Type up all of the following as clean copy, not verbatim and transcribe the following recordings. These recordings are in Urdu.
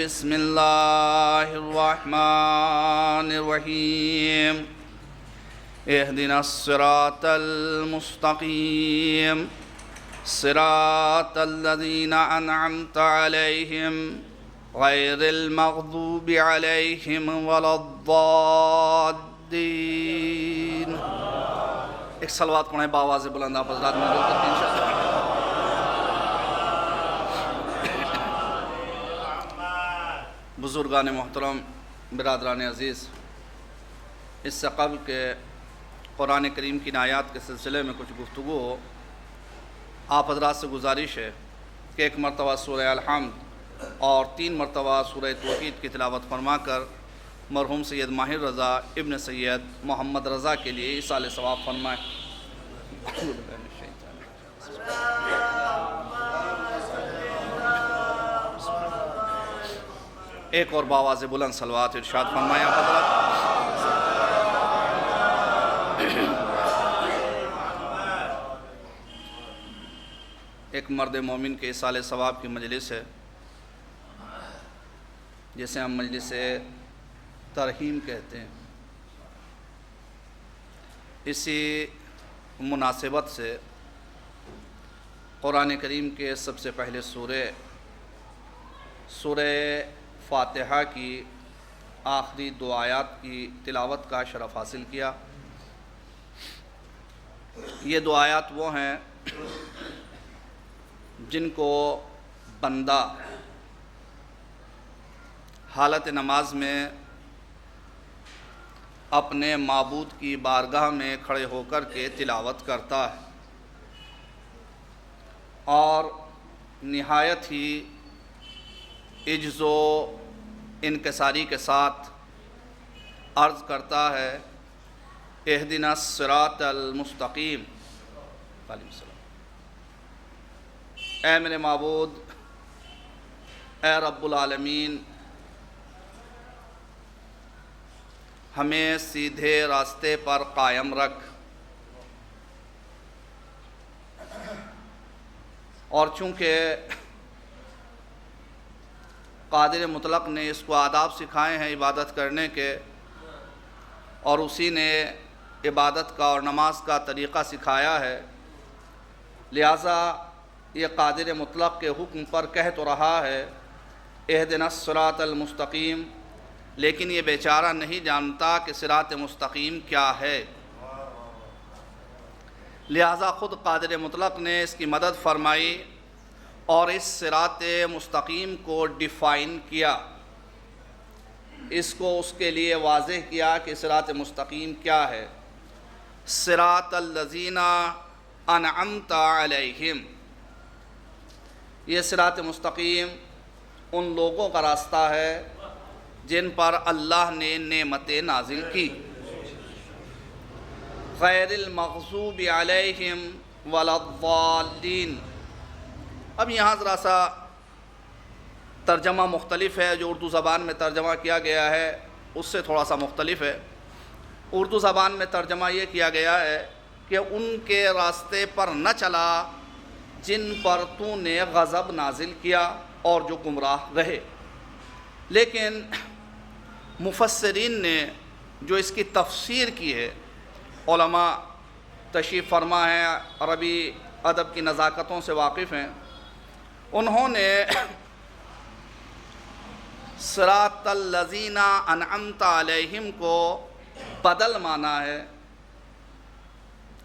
بسم اللہ الرحمن الرحیم اہدنا الصراط المستقیم صراط الذین انعمت علیہم غیر المغضوب علیہم ولا الضالین۔ ایک صلوات پڑھیں بآواز بلند آپ حضرات میں انشاءاللہ۔ بزرگان محترم، برادران عزیز، اس سے قبل کہ قرآن کریم کی آیات کے سلسلے میں کچھ گفتگو ہو، آپ حضرات سے گزارش ہے کہ ایک مرتبہ سورہ الحمد اور 3 مرتبہ سورہ توحید کی تلاوت فرما کر مرحوم سید ماہر رضا ابن سید محمد رضا کے لیے ایصال ثواب فرمائیں۔ ایک اور بآواز بلند صلوات ارشاد فرمائیں آپ حضرات۔ ایک مرد مومن کے ایصال ثواب کی مجلس ہے، جسے ہم مجلس ترحیم کہتے ہیں۔ اسی مناسبت سے قرآن کریم کے سب سے پہلے سورہ فاتحہ کی آخری 2 آیات کی تلاوت کا شرف حاصل کیا۔ یہ 2 آیات وہ ہیں جن کو بندہ حالت نماز میں اپنے معبود کی بارگاہ میں کھڑے ہو کر کے تلاوت کرتا ہے، اور نہایت ہی عجز و انکساری کے ساتھ عرض کرتا ہے، اہدنا الصراط المستقیم، اے میرے معبود، اے رب العالمین، ہمیں سیدھے راستے پر قائم رکھ۔ اور چونکہ قادر مطلق نے اس کو آداب سکھائے ہیں عبادت کرنے کے، اور اسی نے عبادت کا اور نماز کا طریقہ سکھایا ہے، لہٰذا یہ قادر مطلق کے حکم پر کہہ تو رہا ہے اہدنا الصراط المستقیم، لیکن یہ بیچارہ نہیں جانتا کہ صراط مستقیم کیا ہے، لہٰذا خود قادر مطلق نے اس کی مدد فرمائی اور اس صراط مستقیم کو ڈیفائن کیا، اس کو اس کے لیے واضح کیا کہ صراط مستقیم کیا ہے۔ صراط الذین انعمت علیہم، یہ صراط مستقیم ان لوگوں کا راستہ ہے جن پر اللہ نے نعمتیں نازل کی، غیر المغضوب علیہم ولا الضالین۔ اب یہاں ذرا سا ترجمہ مختلف ہے، جو اردو زبان میں ترجمہ کیا گیا ہے اس سے تھوڑا سا مختلف ہے۔ اردو زبان میں ترجمہ یہ کیا گیا ہے کہ ان کے راستے پر نہ چلا جن پر تو نے غضب نازل کیا اور جو گمراہ رہے۔ لیکن مفسرین نے جو اس کی تفسیر کی ہے، علماء تشریف فرما ہیں، عربی ادب کی نزاکتوں سے واقف ہیں، انہوں نے صراط الذین انعمت علیہم کو بدل مانا ہے۔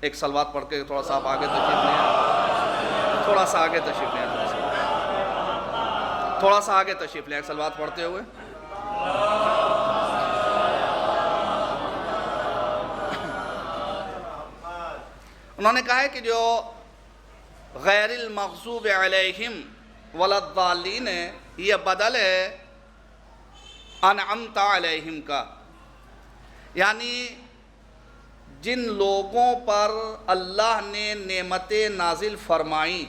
ایک صلوات پڑھ کے تھوڑا سا آپ آگے تشریف لیں، تھوڑا سا آگے تشریف لیں، تھوڑا سا آگے تشریف لیں ایک صلوات پڑھتے ہوئے۔ انہوں نے کہا ہے کہ جو غیر المغضوب علیہم ولا الضالین ہے، یہ بدل ہے انعمت علیہم کا، یعنی جن لوگوں پر اللہ نے نعمتیں نازل فرمائیں،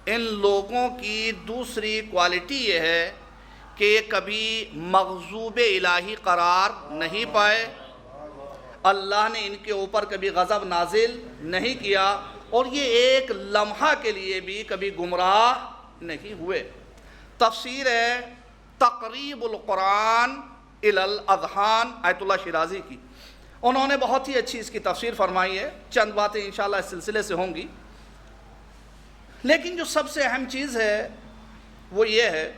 ان لوگوں کی دوسری کوالٹی یہ ہے کہ یہ کبھی مغضوب الہی قرار نہیں پائے، اللہ نے ان کے اوپر کبھی غضب نازل نہیں کیا، اور یہ ایک لمحہ کے لیے بھی کبھی گمراہ نہیں ہوئے۔ تفسیر ہے تقریب القرآن الی الاذہان آیت اللہ شیرازی کی، انہوں نے بہت ہی اچھی اس کی تفسیر فرمائی ہے، چند باتیں انشاءاللہ اس سلسلے سے ہوں گی، لیکن جو سب سے اہم چیز ہے وہ یہ ہے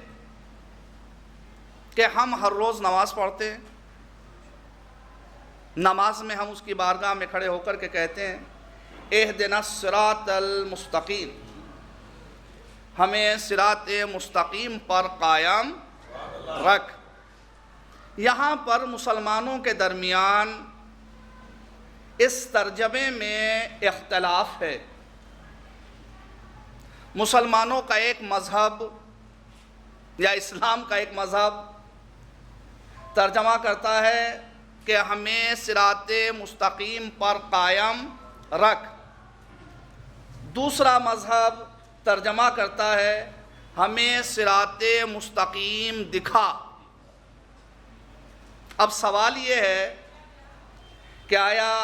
کہ ہم ہر روز نماز پڑھتے ہیں، نماز میں ہم اس کی بارگاہ میں کھڑے ہو کر کے کہتے ہیں اہدنا الصراط المستقیم، ہمیں صراط مستقیم پر قائم رکھ۔ یہاں پر مسلمانوں کے درمیان اس ترجمے میں اختلاف ہے۔ مسلمانوں کا ایک مذہب یا اسلام کا ایک مذہب ترجمہ کرتا ہے کہ ہمیں صراط مستقیم پر قائم رکھ، دوسرا مذہب ترجمہ کرتا ہے ہمیں صراط مستقیم دکھا۔ اب سوال یہ ہے کہ آیا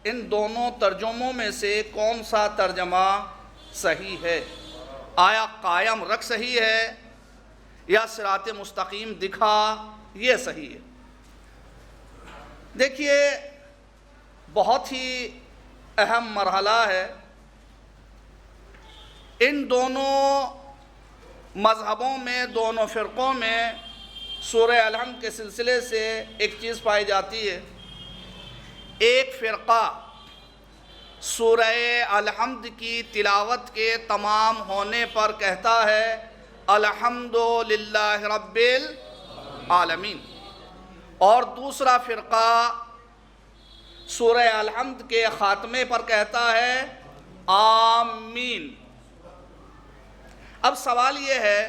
ان دونوں ترجموں میں سے کون سا ترجمہ صحیح ہے؟ آیا قائم رکھ صحیح ہے یا صراط مستقیم دکھا یہ صحیح ہے؟ دیکھیے بہت ہی اہم مرحلہ ہے، ان دونوں مذہبوں میں، دونوں فرقوں میں سورہ الحمد کے سلسلے سے ایک چیز پائی جاتی ہے۔ ایک فرقہ سورہ الحمد کی تلاوت کے تمام ہونے پر کہتا ہے الحمدللہ رب العالمین، اور دوسرا فرقہ سورہ الحمد کے خاتمے پر کہتا ہے آمین۔ اب سوال یہ ہے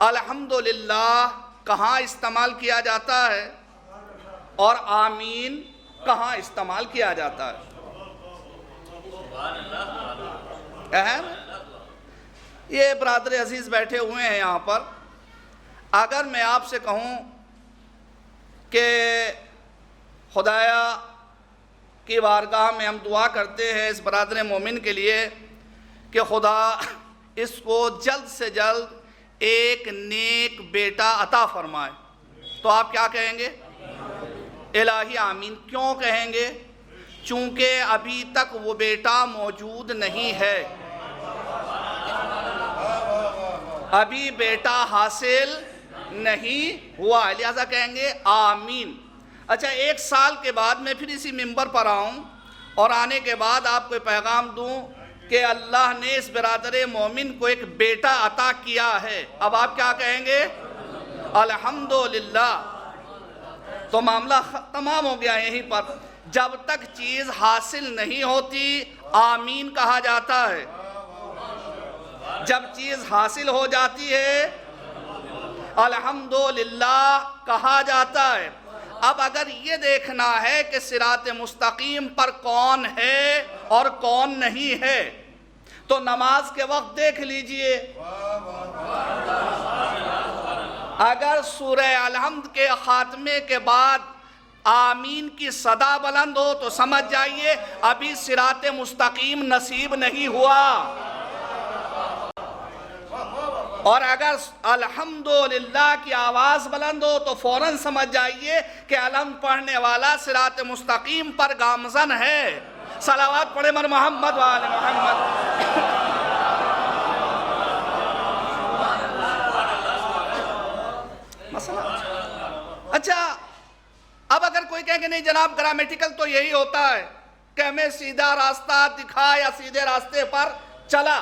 الحمدللہ کہاں استعمال کیا جاتا ہے اور آمین کہاں استعمال کیا جاتا ہے؟ اہم یہ برادر عزیز بیٹھے ہوئے ہیں یہاں پر، اگر میں آپ سے کہوں کہ خدایا کی بارگاہ میں ہم دعا کرتے ہیں اس برادر مومن کے لیے کہ خدا اس کو جلد سے جلد ایک نیک بیٹا عطا فرمائے، تو آپ کیا کہیں گے؟ الہی آمین۔ کیوں کہیں گے؟ چونکہ ابھی تک وہ بیٹا موجود نہیں ہے، ابھی بیٹا حاصل نہیں ہوا، لہذا کہیں گے آمین۔ اچھا، 1 سال کے بعد میں پھر اسی منبر پر آؤں اور آنے کے بعد آپ کو پیغام دوں کہ اللہ نے اس برادر مومن کو ایک بیٹا عطا کیا ہے، اب آپ کیا کہیں گے؟ الحمدللہ۔ تو معاملہ تمام ہو گیا یہیں پر۔ جب تک چیز حاصل نہیں ہوتی آمین کہا جاتا ہے، جب چیز حاصل ہو جاتی ہے الحمدللہ کہا جاتا ہے۔ اب اگر یہ دیکھنا ہے کہ صراط مستقیم پر کون ہے اور کون نہیں ہے تو نماز کے وقت دیکھ لیجئے، اگر سورہ الحمد کے خاتمے کے بعد آمین کی صدا بلند ہو تو سمجھ جائیے ابھی صراط مستقیم نصیب نہیں ہوا، اور اگر الحمدللہ کی آواز بلند ہو تو فوراً سمجھ جائیے کہ الحمد پڑھنے والا صراط مستقیم پر گامزن ہے۔ صلوات پڑھے مر محمد و آل محمد۔ مسئلہ اچھا، اب اگر کوئی کہے کہ نہیں جناب گرامیٹیکل تو یہی ہوتا ہے کہ ہمیں سیدھا راستہ دکھا یا سیدھے راستے پر چلا،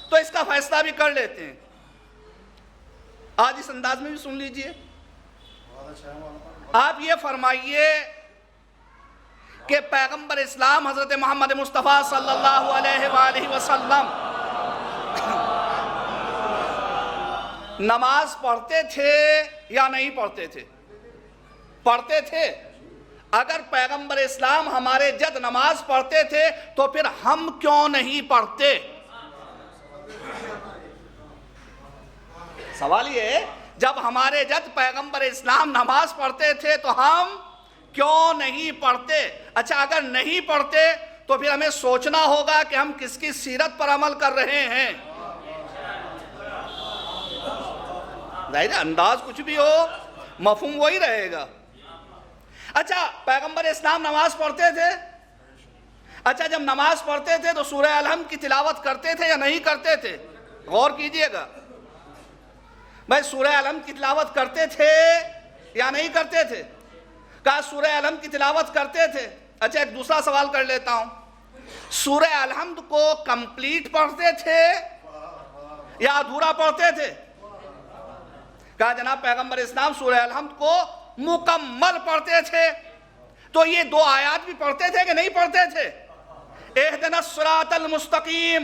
تو اس کا فیصلہ بھی کر لیتے ہیں۔ آج اس انداز میں بھی سن لیجئے، آپ یہ فرمائیے کہ پیغمبر اسلام حضرت محمد مصطفیٰ صلی اللہ علیہ وآلہ وسلم نماز پڑھتے تھے یا نہیں پڑھتے تھے؟ پڑھتے تھے۔ اگر پیغمبر اسلام ہمارے جد نماز پڑھتے تھے تو پھر ہم کیوں نہیں پڑھتے؟ سوال یہ ہے جب ہمارے جد پیغمبر اسلام نماز پڑھتے تھے تو ہم کیوں نہیں پڑھتے؟ اچھا، اگر نہیں پڑھتے تو پھر ہمیں سوچنا ہوگا کہ ہم کس کی سیرت پر عمل کر رہے ہیں۔ ظاہر ہے انداز کچھ بھی ہو مفہوم وہی رہے گا. اچھا پیغمبر اسلام نماز پڑھتے تھے؟ اچھا جب نماز پڑھتے تھے تو سورہ الحمد کی تلاوت کرتے تھے یا نہیں کرتے تھے؟ غور کیجئے گا بھائی، سورہ الحمد کی تلاوت کرتے تھے یا نہیں کرتے تھے؟ کہا سورہ الحمد کی تلاوت کرتے تھے. اچھا ایک دوسرا سوال کر لیتا ہوں، سورہ الحمد کو کمپلیٹ پڑھتے تھے یا ادھورا پڑھتے تھے؟ کہا جناب پیغمبر اسلام سورہ الحمد کو مکمل پڑھتے تھے. تو یہ دو آیات بھی پڑھتے تھے کہ نہیں پڑھتے تھے؟ اہدنا الصراط المستقیم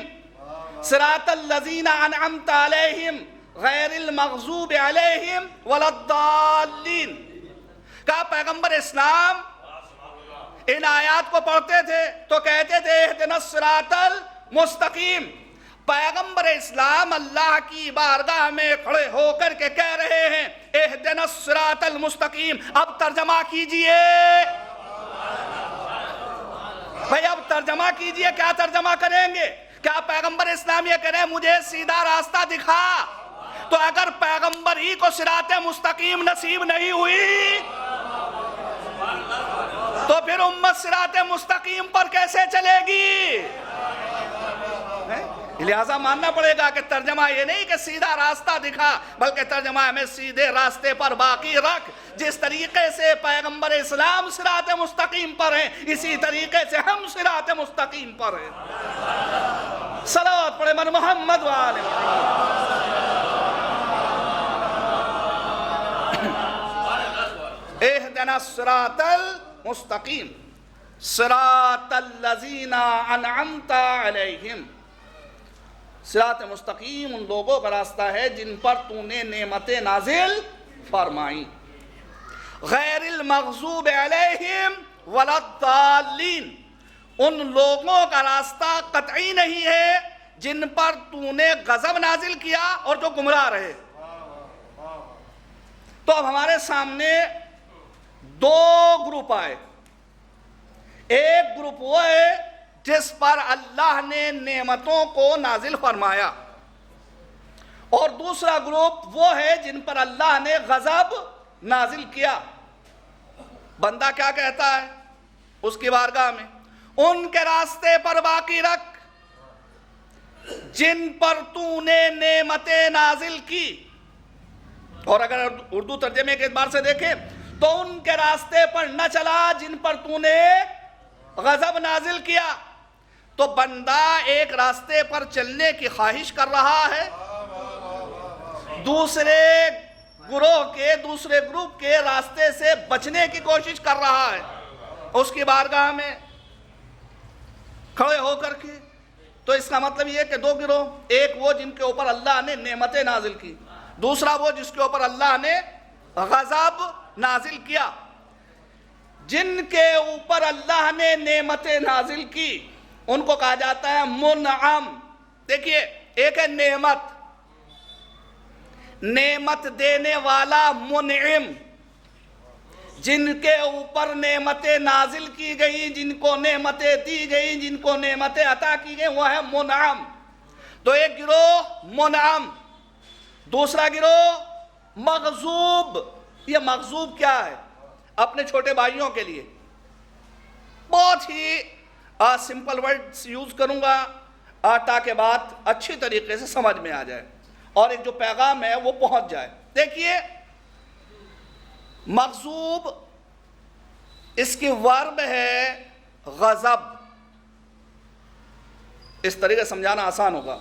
صراط الذین انعمت علیہم غیر المغضوب علیہم ولا الضالین. کہا پیغمبر اسلام ان آیات کو پڑھتے تھے تو کہتے تھے اہدنا الصراط المستقیم. پیغمبر اسلام اللہ کی بارگاہ میں کھڑے ہو کر کے کہہ رہے ہیں اہدنا الصراط المستقیم. اب ترجمہ کیجئے بھئی، اب ترجمہ کیجئے. کیا ترجمہ کریں گے؟ کیا پیغمبر اسلام یہ کریں مجھے سیدھا راستہ دکھا؟ تو اگر پیغمبر ہی کو صراط مستقیم نصیب نہیں ہوئی تو پھر امت صراط مستقیم پر کیسے چلے گی؟ لہذا ماننا پڑے گا کہ ترجمہ یہ نہیں کہ سیدھا راستہ دکھا، بلکہ ترجمہ ہمیں سیدھے راستے پر باقی رکھ. جس طریقے سے پیغمبر اسلام صراط مستقیم پر ہیں اسی طریقے سے ہم صراط مستقیم پر ہیں. صلوات پڑھے من محمد وآل اہدنا الصراط المستقیم صراط الذین انعمت علیہم. صراط مستقیم ان لوگوں کا راستہ ہے جن پر تو نے نعمتیں نازل فرمائیں. غیر المغضوب علیہم ولا الضالین، ان لوگوں کا راستہ قطعی نہیں ہے جن پر تو نے غضب نازل کیا اور جو گمراہ رہے. تو اب ہمارے سامنے دو گروپ آئے. ایک گروپ وہ ہے جس پر اللہ نے نعمتوں کو نازل فرمایا، اور دوسرا گروپ وہ ہے جن پر اللہ نے غضب نازل کیا. بندہ کیا کہتا ہے اس کی بارگاہ میں؟ ان کے راستے پر باقی رکھ جن پر تو نے نعمتیں نازل کی. اور اگر اردو ترجمے کے اعتبار سے دیکھیں تو ان کے راستے پر نہ چلا جن پر تو نے غضب نازل کیا. تو بندہ ایک راستے پر چلنے کی خواہش کر رہا ہے، دوسرے گروپ کے راستے سے بچنے کی کوشش کر رہا ہے اس کی بارگاہ میں کھڑے ہو کر کے. تو اس کا مطلب یہ کہ دو گروہ، ایک وہ جن کے اوپر اللہ نے نعمتیں نازل کی، دوسرا وہ جس کے اوپر اللہ نے غضب نازل کیا. جن کے اوپر اللہ نے نعمتیں نازل کی ان کو کہا جاتا ہے منعم. دیکھیے ایک ہے نعمت دینے والا منعم، جن کے اوپر نعمتیں نازل کی گئی، جن کو نعمتیں دی گئی، جن کو نعمتیں عطا کی گئی، وہ ہے منعم. تو ایک گروہ منعم، دوسرا گروہ مغضوب. یہ مغضوب کیا ہے؟ اپنے چھوٹے بھائیوں کے لیے بہت ہی سمپل ورڈز یوز کروں گا تاکہ بات اچھی طریقے سے سمجھ میں آ جائے اور ایک جو پیغام ہے وہ پہنچ جائے. دیکھیے مغضوب، اس کی ورب ہے غضب. اس طریقے سمجھانا آسان ہوگا.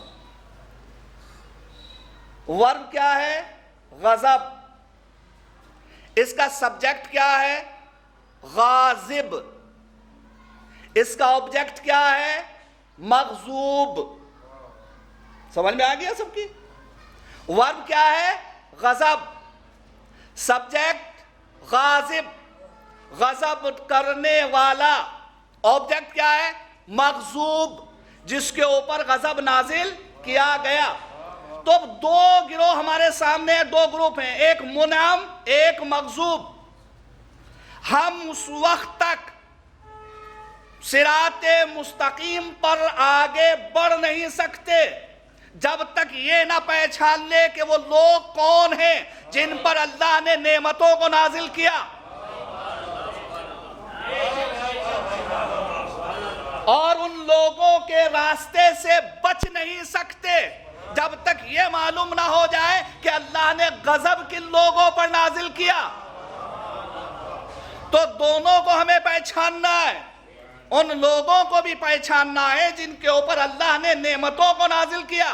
ورب کیا ہے؟ غضب. اس کا سبجیکٹ کیا ہے؟ غاضب. اس کا آبجیکٹ کیا ہے؟ مغضوب. سمجھ میں آ گیا سب کی؟ ورب کیا ہے؟ غضب. سبجیکٹ غاضب، غضب کرنے والا. آبجیکٹ کیا ہے؟ مغضوب، جس کے اوپر غضب نازل کیا گیا. تو دو گروہ ہمارے سامنے، دو گروپ ہیں، ایک منعم ایک مغضوب. ہم اس وقت تک صراط مستقیم پر آگے بڑھ نہیں سکتے جب تک یہ نہ پہچان لے کہ وہ لوگ کون ہیں جن پر اللہ نے نعمتوں کو نازل کیا، اور ان لوگوں کے راستے سے بچ نہیں سکتے جب تک یہ معلوم نہ ہو جائے کہ اللہ نے غضب کن لوگوں پر نازل کیا، تو دونوں کو ہمیں پہچاننا ہے۔ ان لوگوں کو بھی پہچاننا ہے جن کے اوپر اللہ نے نعمتوں کو نازل کیا،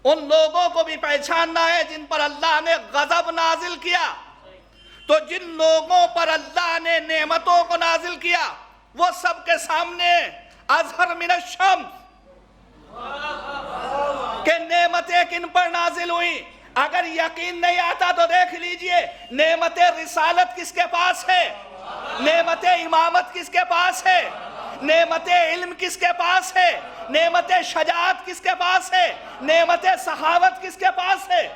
ان لوگوں کو بھی پہچاننا ہے جن پر اللہ نے غضب نازل کیا۔ تو جن لوگوں پر اللہ نے نعمتوں کو نازل کیا وہ سب کے سامنے اظہر من الشمس کہ نعمتیں کن پر نازل ہوئی۔ اگر یقین نہیں آتا تو دیکھ لیجئے، نعمت رسالت کس کے پاس ہے، نعمت امامت کس کے پاس ہے، نعمت علم کس کے پاس ہے، نعمت شجاعت کس کے پاس ہے، نعمت سخاوت کس کے پاس ہے۔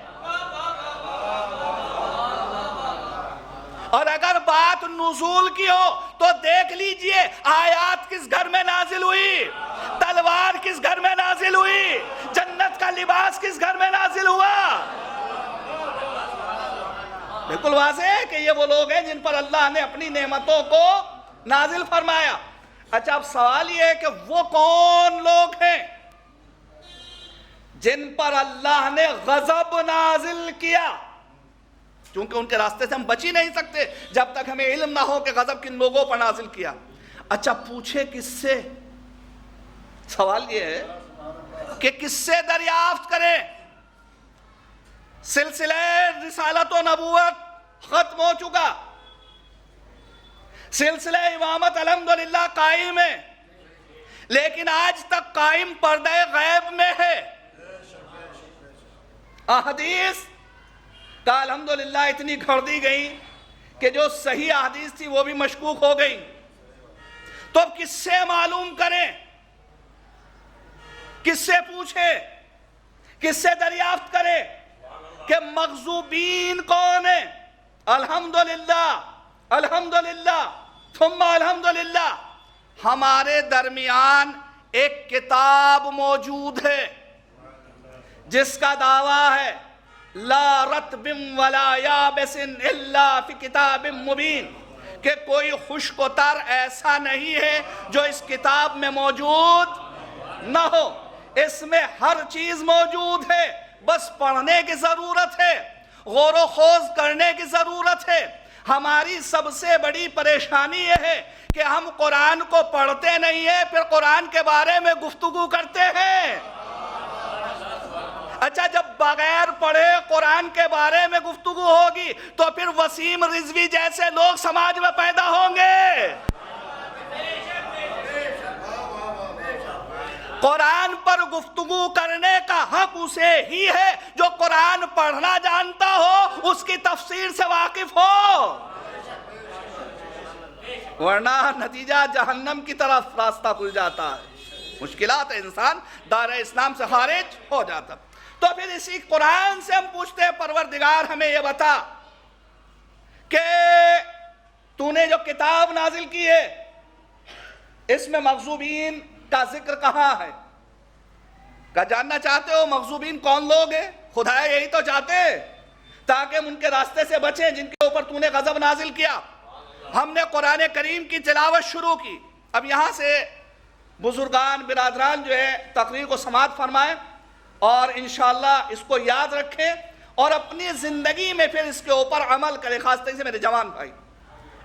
اور اگر بات نزول کی ہو تو دیکھ لیجئے آیات کس گھر میں نازل ہوئی، تلوار کس گھر میں نازل ہوئی، جنت کا لباس کس گھر میں نازل ہوا۔ بالکل واضح ہے کہ یہ وہ لوگ ہیں جن پر اللہ نے اپنی نعمتوں کو نازل فرمایا۔ اچھا، اب سوال یہ ہے کہ وہ کون لوگ ہیں جن پر اللہ نے غضب نازل کیا؟ چونکہ ان کے راستے سے ہم بچ ہی نہیں سکتے جب تک ہمیں علم نہ ہو کہ غضب کن لوگوں پر نازل کیا۔ اچھا، پوچھے کس سے؟ سوال یہ ہے کہ کس سے دریافت کریں؟ سلسلہ رسالت و نبوت ختم ہو چکا، سلسلہ امامت الحمدللہ قائم ہے، لیکن آج تک قائم پردہ غیب میں ہے۔ احادیث کا الحمدللہ اتنی گھڑ دی گئی کہ جو صحیح احادیث تھی وہ بھی مشکوک ہو گئی۔ تو اب کس سے معلوم کریں، کس سے پوچھیں، کس سے دریافت کریں کہ مغضوبین کون ہیں؟ الحمدللہ الحمدللہ ثم الحمدللہ ہمارے درمیان ایک کتاب موجود ہے جس کا دعویٰ ہے لا رطب ولا یابس الا فی کتاب مبین، کہ کوئی خشک و تر ایسا نہیں ہے جو اس کتاب میں موجود نہ ہو، اس میں ہر چیز موجود ہے، بس پڑھنے کی ضرورت ہے، غور و خوض کرنے کی ضرورت ہے۔ ہماری سب سے بڑی پریشانی یہ ہے کہ ہم قرآن کو پڑھتے نہیں ہیں، پھر قرآن کے بارے میں گفتگو کرتے ہیں۔ اچھا، جب بغیر پڑھے قرآن کے بارے میں گفتگو ہوگی تو پھر وسیم رضوی جیسے لوگ سماج میں پیدا ہوں گے۔ قرآن پر گفتگو کرنے کا حق اسے ہی ہے جو قرآن پڑھنا جانتا ہو، اس کی تفسیر سے واقف ہو، ورنہ نتیجہ جہنم کی طرف راستہ کھل جاتا ہے، مشکلات انسان دار اسلام سے خارج ہو جاتا۔ تو پھر اسی قرآن سے ہم پوچھتے ہیں پروردگار ہمیں یہ بتا کہ تو نے جو کتاب نازل کی ہے اس میں مغضوبین کا ذکر کہاں ہے؟ کیا جاننا چاہتے ہو مغضوبین کون لوگ ہیں؟ خدا یہی تو چاہتے ہیں تاکہ ہم ان کے راستے سے بچیں جن کے اوپر تو نے غضب نازل کیا۔ ہم نے قرآن کریم کی تلاوت شروع کی، اب یہاں سے بزرگان برادران جو ہے تقریر کو سماعت فرمائیں اور انشاءاللہ اس کو یاد رکھیں اور اپنی زندگی میں پھر اس کے اوپر عمل کریں، خاص طور سے میرے جوان بھائی۔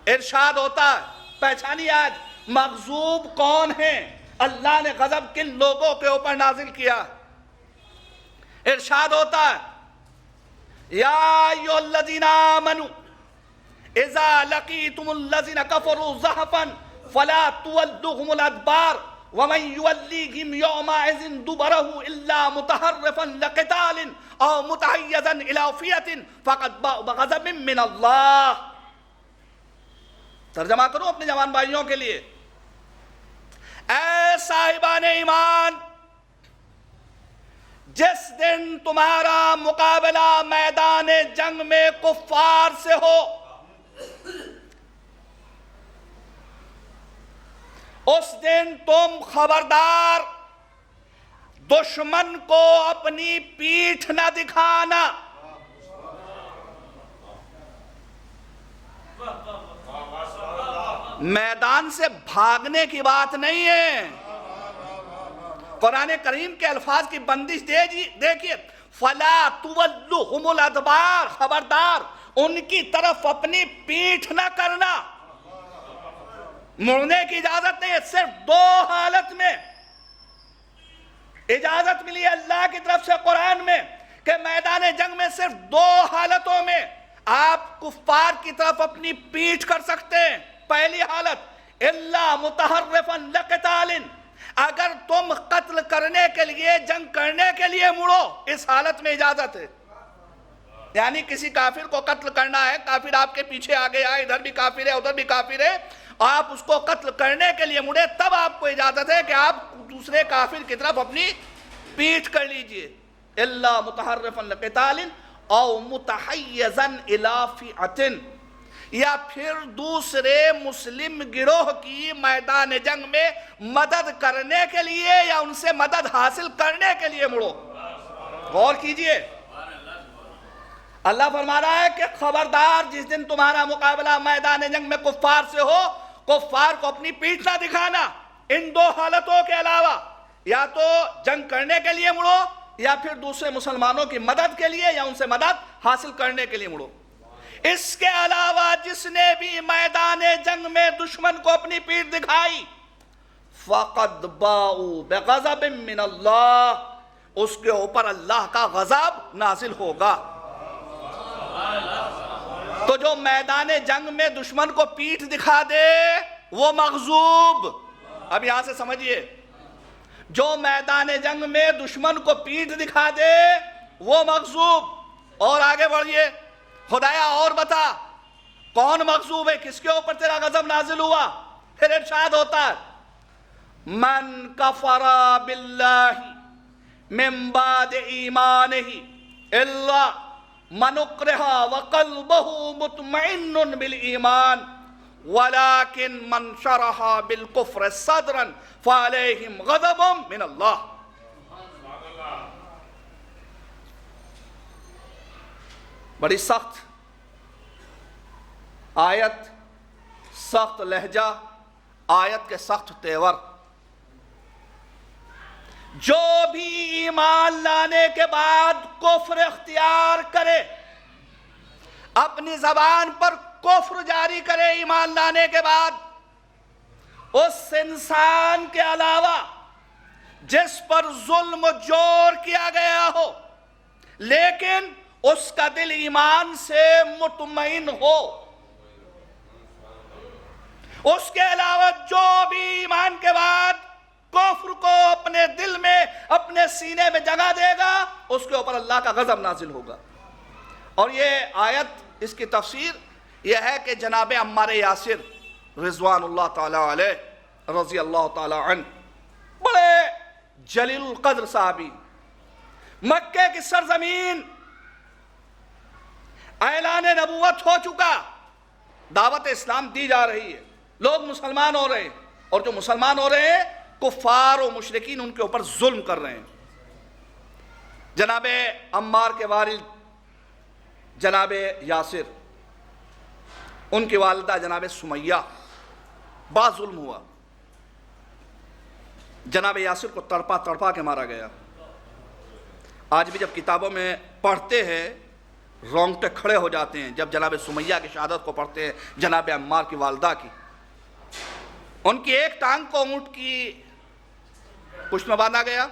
ارشاد ہوتا ہے، پہچانی آج مغضوب کون ہیں، اللہ نے غضب کن لوگوں کے اوپر نازل کیا۔ ارشاد ہوتا ہے یا ایھا الذین آمنوا اذا لقیتم الذین کفروا زحفا فلا تولوهم الادبار ومن یولیہم یومئذ دبرہ الا متحرفا لقتال او متحیزا الی فئۃ فقد باء بغضب من اللہ۔ ترجمہ کروں اپنے جوان بھائیوں کے لیے، اے صاحبان ایمان، جس دن تمہارا مقابلہ میدان جنگ میں کفار سے ہو، اس دن تم خبردار دشمن کو اپنی پیٹھ نہ دکھانا. میدان سے بھاگنے کی بات نہیں ہے. قرآن کریم کے الفاظ کی بندش دیکھیے، فَلَا تُوَلُّهُمُ الْأَدْبَارِ، خبردار ان کی طرف اپنی پیٹھ نہ کرنا. مڑنے کی اجازت نہیں ہے، صرف دو حالت میں اجازت ملی ہے اللہ کی طرف سے قرآن میں کہ میدان جنگ میں صرف دو حالتوں میں آپ کفار کی طرف اپنی پیٹھ کر سکتے ہیں. پہلی حالت اِلَّا مُتَحَرِّفًا لِقِتَالٍ، اگر تم قتل کرنے کے لیے، جنگ کرنے کے لیے مڑو، اس حالت میں اجازت ہے. یعنی کسی کافر کو قتل کرنا ہے، کافر آپ کے پیچھے آگے آئے، ادھر بھی کافر ہے ادھر بھی کافر ہے، آپ اس کو قتل کرنے کے لیے مڑے، تب آپ کو اجازت ہے کہ آپ دوسرے کافر کی طرف اپنی پیٹھ کر لیجئے. اِلَّا مُتَحَرِّفًا لِقِتَالٍ او مُتَحَيِّزًا إِلَىٰ فِئَةٍ، یا پھر دوسرے مسلم گروہ کی میدان جنگ میں مدد کرنے کے لیے یا ان سے مدد حاصل کرنے کے لیے مڑو. غور کیجئے، اللہ فرما رہا ہے کہ خبردار جس دن تمہارا مقابلہ میدان جنگ میں کفار سے ہو، کفار کو اپنی پیٹھ نہ دکھانا. ان دو حالتوں کے علاوہ یا تو جنگ کرنے کے لیے مڑو یا پھر دوسرے مسلمانوں کی مدد کے لیے یا ان سے مدد حاصل کرنے کے لیے مڑو. اس کے علاوہ جس نے بھی میدان جنگ میں دشمن کو اپنی پیٹھ دکھائی فَقَدْ بَاءُوا بِغَضَبٍ مِّنَ اللَّهِ، اس کے اوپر اللہ کا غضب نازل ہوگا. تو جو میدان جنگ میں دشمن کو پیٹھ دکھا دے وہ مغضوب. اب یہاں سے سمجھئے، جو میدان جنگ میں دشمن کو پیٹھ دکھا دے وہ مغضوب. اور آگے بڑھئے، خدایا اور بتا کون مغضوب ہے، کس کے اوپر تیرا غضب نازل ہوا؟ پھر ارشاد ہوتا ہے من کفر باللہ من بعد ایمانہ الا من اکرہ وقلبہ مطمئن بالایمان ولكن من شرح بالکفر صدرا فعلیہم غضب من اللہ. بڑی سخت آیت، سخت لہجہ، آیت کے سخت تیور. جو بھی ایمان لانے کے بعد کفر اختیار کرے، اپنی زبان پر کفر جاری کرے ایمان لانے کے بعد، اس انسان کے علاوہ جس پر ظلم و جور کیا گیا ہو لیکن اس کا دل ایمان سے مطمئن ہو، اس کے علاوہ جو بھی ایمان کے بعد کفر کو اپنے دل میں، اپنے سینے میں جگہ دے گا، اس کے اوپر اللہ کا غضب نازل ہوگا. اور یہ آیت، اس کی تفسیر یہ ہے کہ جناب عمار یاسر رضوان اللہ تعالی علیہ رضی اللہ تعالی عنہ، بڑے جلیل القدر صحابی، مکہ کی سرزمین اعلان نبوت ہو چکا، دعوت اسلام دی جا رہی ہے، لوگ مسلمان ہو رہے ہیں، اور جو مسلمان ہو رہے ہیں کفار و مشرکین ان کے اوپر ظلم کر رہے ہیں. جناب عمار کے والد جناب یاسر، ان کی والدہ جناب سمیہ، بڑا ظلم ہوا. جناب یاسر کو تڑپا تڑپا کے مارا گیا. آج بھی جب کتابوں میں پڑھتے ہیں رونگٹے کھڑے ہو جاتے ہیں جب جناب سمیہ کی شہادت کو پڑھتے ہیں، جناب عمار کی والدہ کی. ان کی ایک ٹانگ کو اونٹ کی پشت میں باندھا گیا،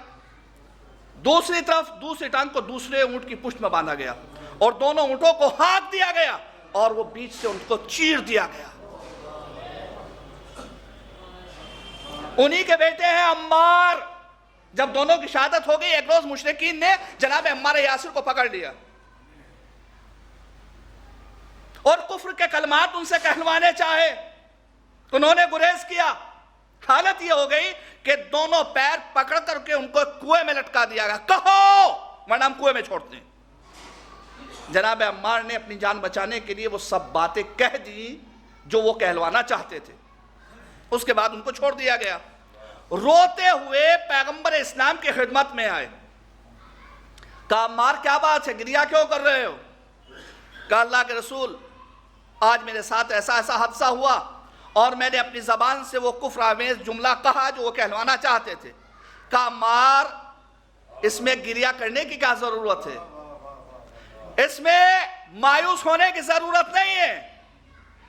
دوسری طرف دوسری ٹانگ کو دوسرے اونٹ کی پشت میں باندھا گیا، اور دونوں اونٹوں کو ہاتھ دیا گیا اور وہ بیچ سے ان کو چیر دیا گیا. انہی کے بیٹے ہیں عمار. جب دونوں کی شہادت ہو گئی، ایک روز مشرکین نے جناب عمار یاسر کو پکڑ لیا اور کفر کے کلمات ان سے کہلوانے چاہے. انہوں نے گریز کیا. حالت یہ ہو گئی کہ دونوں پیر پکڑ کر کے ان کو کنویں میں لٹکا دیا گیا. کہو ورنہ ہم کنویں میں چھوڑتے ہیں. جناب عمار نے اپنی جان بچانے کے لیے وہ سب باتیں کہہ دی جو وہ کہلوانا چاہتے تھے. اس کے بعد ان کو چھوڑ دیا گیا. روتے ہوئے پیغمبر اسلام کی خدمت میں آئے. کہا عمار کیا بات ہے، گریہ کیوں کر رہے ہو؟ کہا اللہ کے رسول آج میرے ساتھ ایسا حادثہ ہوا اور میں نے اپنی زبان سے وہ کفر آمیز جملہ کہا جو وہ کہلوانا چاہتے تھے. کہا عمار اس میں گریہ کرنے کی کیا ضرورت ہے، اس میں مایوس ہونے کی ضرورت نہیں ہے،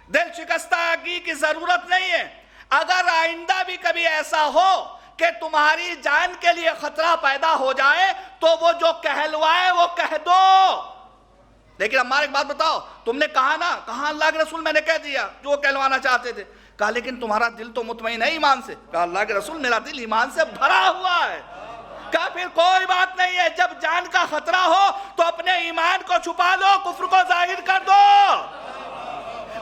دل شکستگی کی ضرورت نہیں ہے. اگر آئندہ بھی کبھی ایسا ہو کہ تمہاری جان کے لیے خطرہ پیدا ہو جائے تو وہ جو کہلوائے وہ کہہ دو. لیکن عمار ایک بات بتاؤ، تم نے کہا نا؟ کہا اللہ کے رسول میں نے کہہ دیا جو وہ کہلوانا چاہتے تھے. کہا لیکن تمہارا دل تو مطمئن ہے ایمان سے. کہا اللہ کے رسول میرا دل ایمان سے بھرا ہوا ہے. کہا پھر کوئی بات نہیں ہے، جب جان کا خطرہ ہو تو اپنے ایمان کو چھپا لو، کفر کو ظاہر کر دو.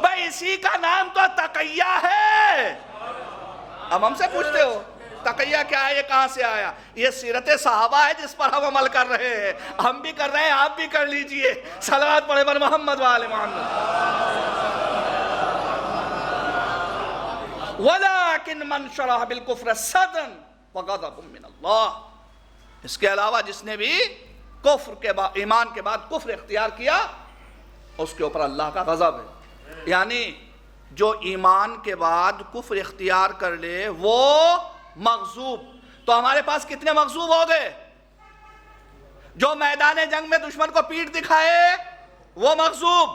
بھائی اسی کا نام تو تقیہ ہے. اب ہم سے پوچھتے ہو تقیہ کیا ہے، یہ کہاں سے آیا؟ یہ سیرت صحابہ ہے جس پر ہم عمل کر رہے ہیں، ہم بھی کر رہے ہیں، آپ بھی کر لیجئے. صلوات پڑھے بر محمد وآل محمد. وَلَكِنْ مَنْ شَرَحَ بِالْكُفْرِ صَدْرًا وَغَضَبٌ مِّنَ اللَّهِ. اس کے علاوہ جس نے بھی کفر کے بعد، ایمان کے بعد کفر اختیار کیا، اس کے اوپر اللہ کا غضب ہے. یعنی جو ایمان کے بعد کفر اختیار کر لے وہ مغضوب. تو ہمارے پاس کتنے مغضوب ہو گئے؟ جو میدان جنگ میں دشمن کو پیٹھ دکھائے وہ مغضوب،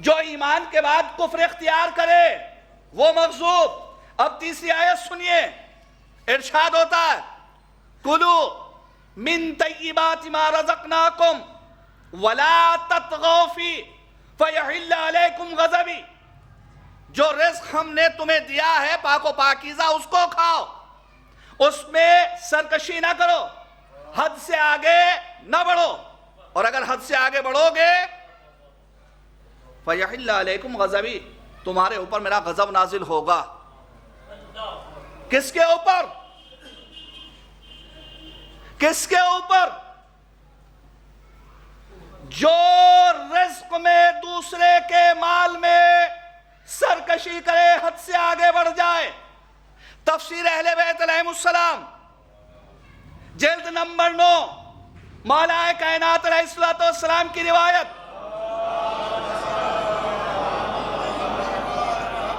جو ایمان کے بعد کفر اختیار کرے وہ مغضوب. اب تیسری آیت سنیے، ارشاد ہوتا ہے کُلُوا مِن طَیِّبَاتِ مَا رَزَقْنَاکُمْ وَلَا تَطْغَوْا فِیہِ فَیَحِلَّ عَلَیکُمْ غَضَبِی. جو رزق ہم نے تمہیں دیا ہے پاک و پاکیزہ اس کو کھاؤ، اس میں سرکشی نہ کرو، حد سے آگے نہ بڑھو، اور اگر حد سے آگے بڑھو گے فَیَحِلَّ عَلَیکُمْ غَضَبِی، تمہارے اوپر میرا غضب نازل ہوگا. کس کے اوپر؟ کس کے اوپر؟ جو رزق میں دوسرے کے مال میں سرکشی کرے، حد سے آگے بڑھ جائے. تفسیر اہل بیت علیہم السلام جلد نمبر 9، مولا کائنات علیہ السلام کی روایت.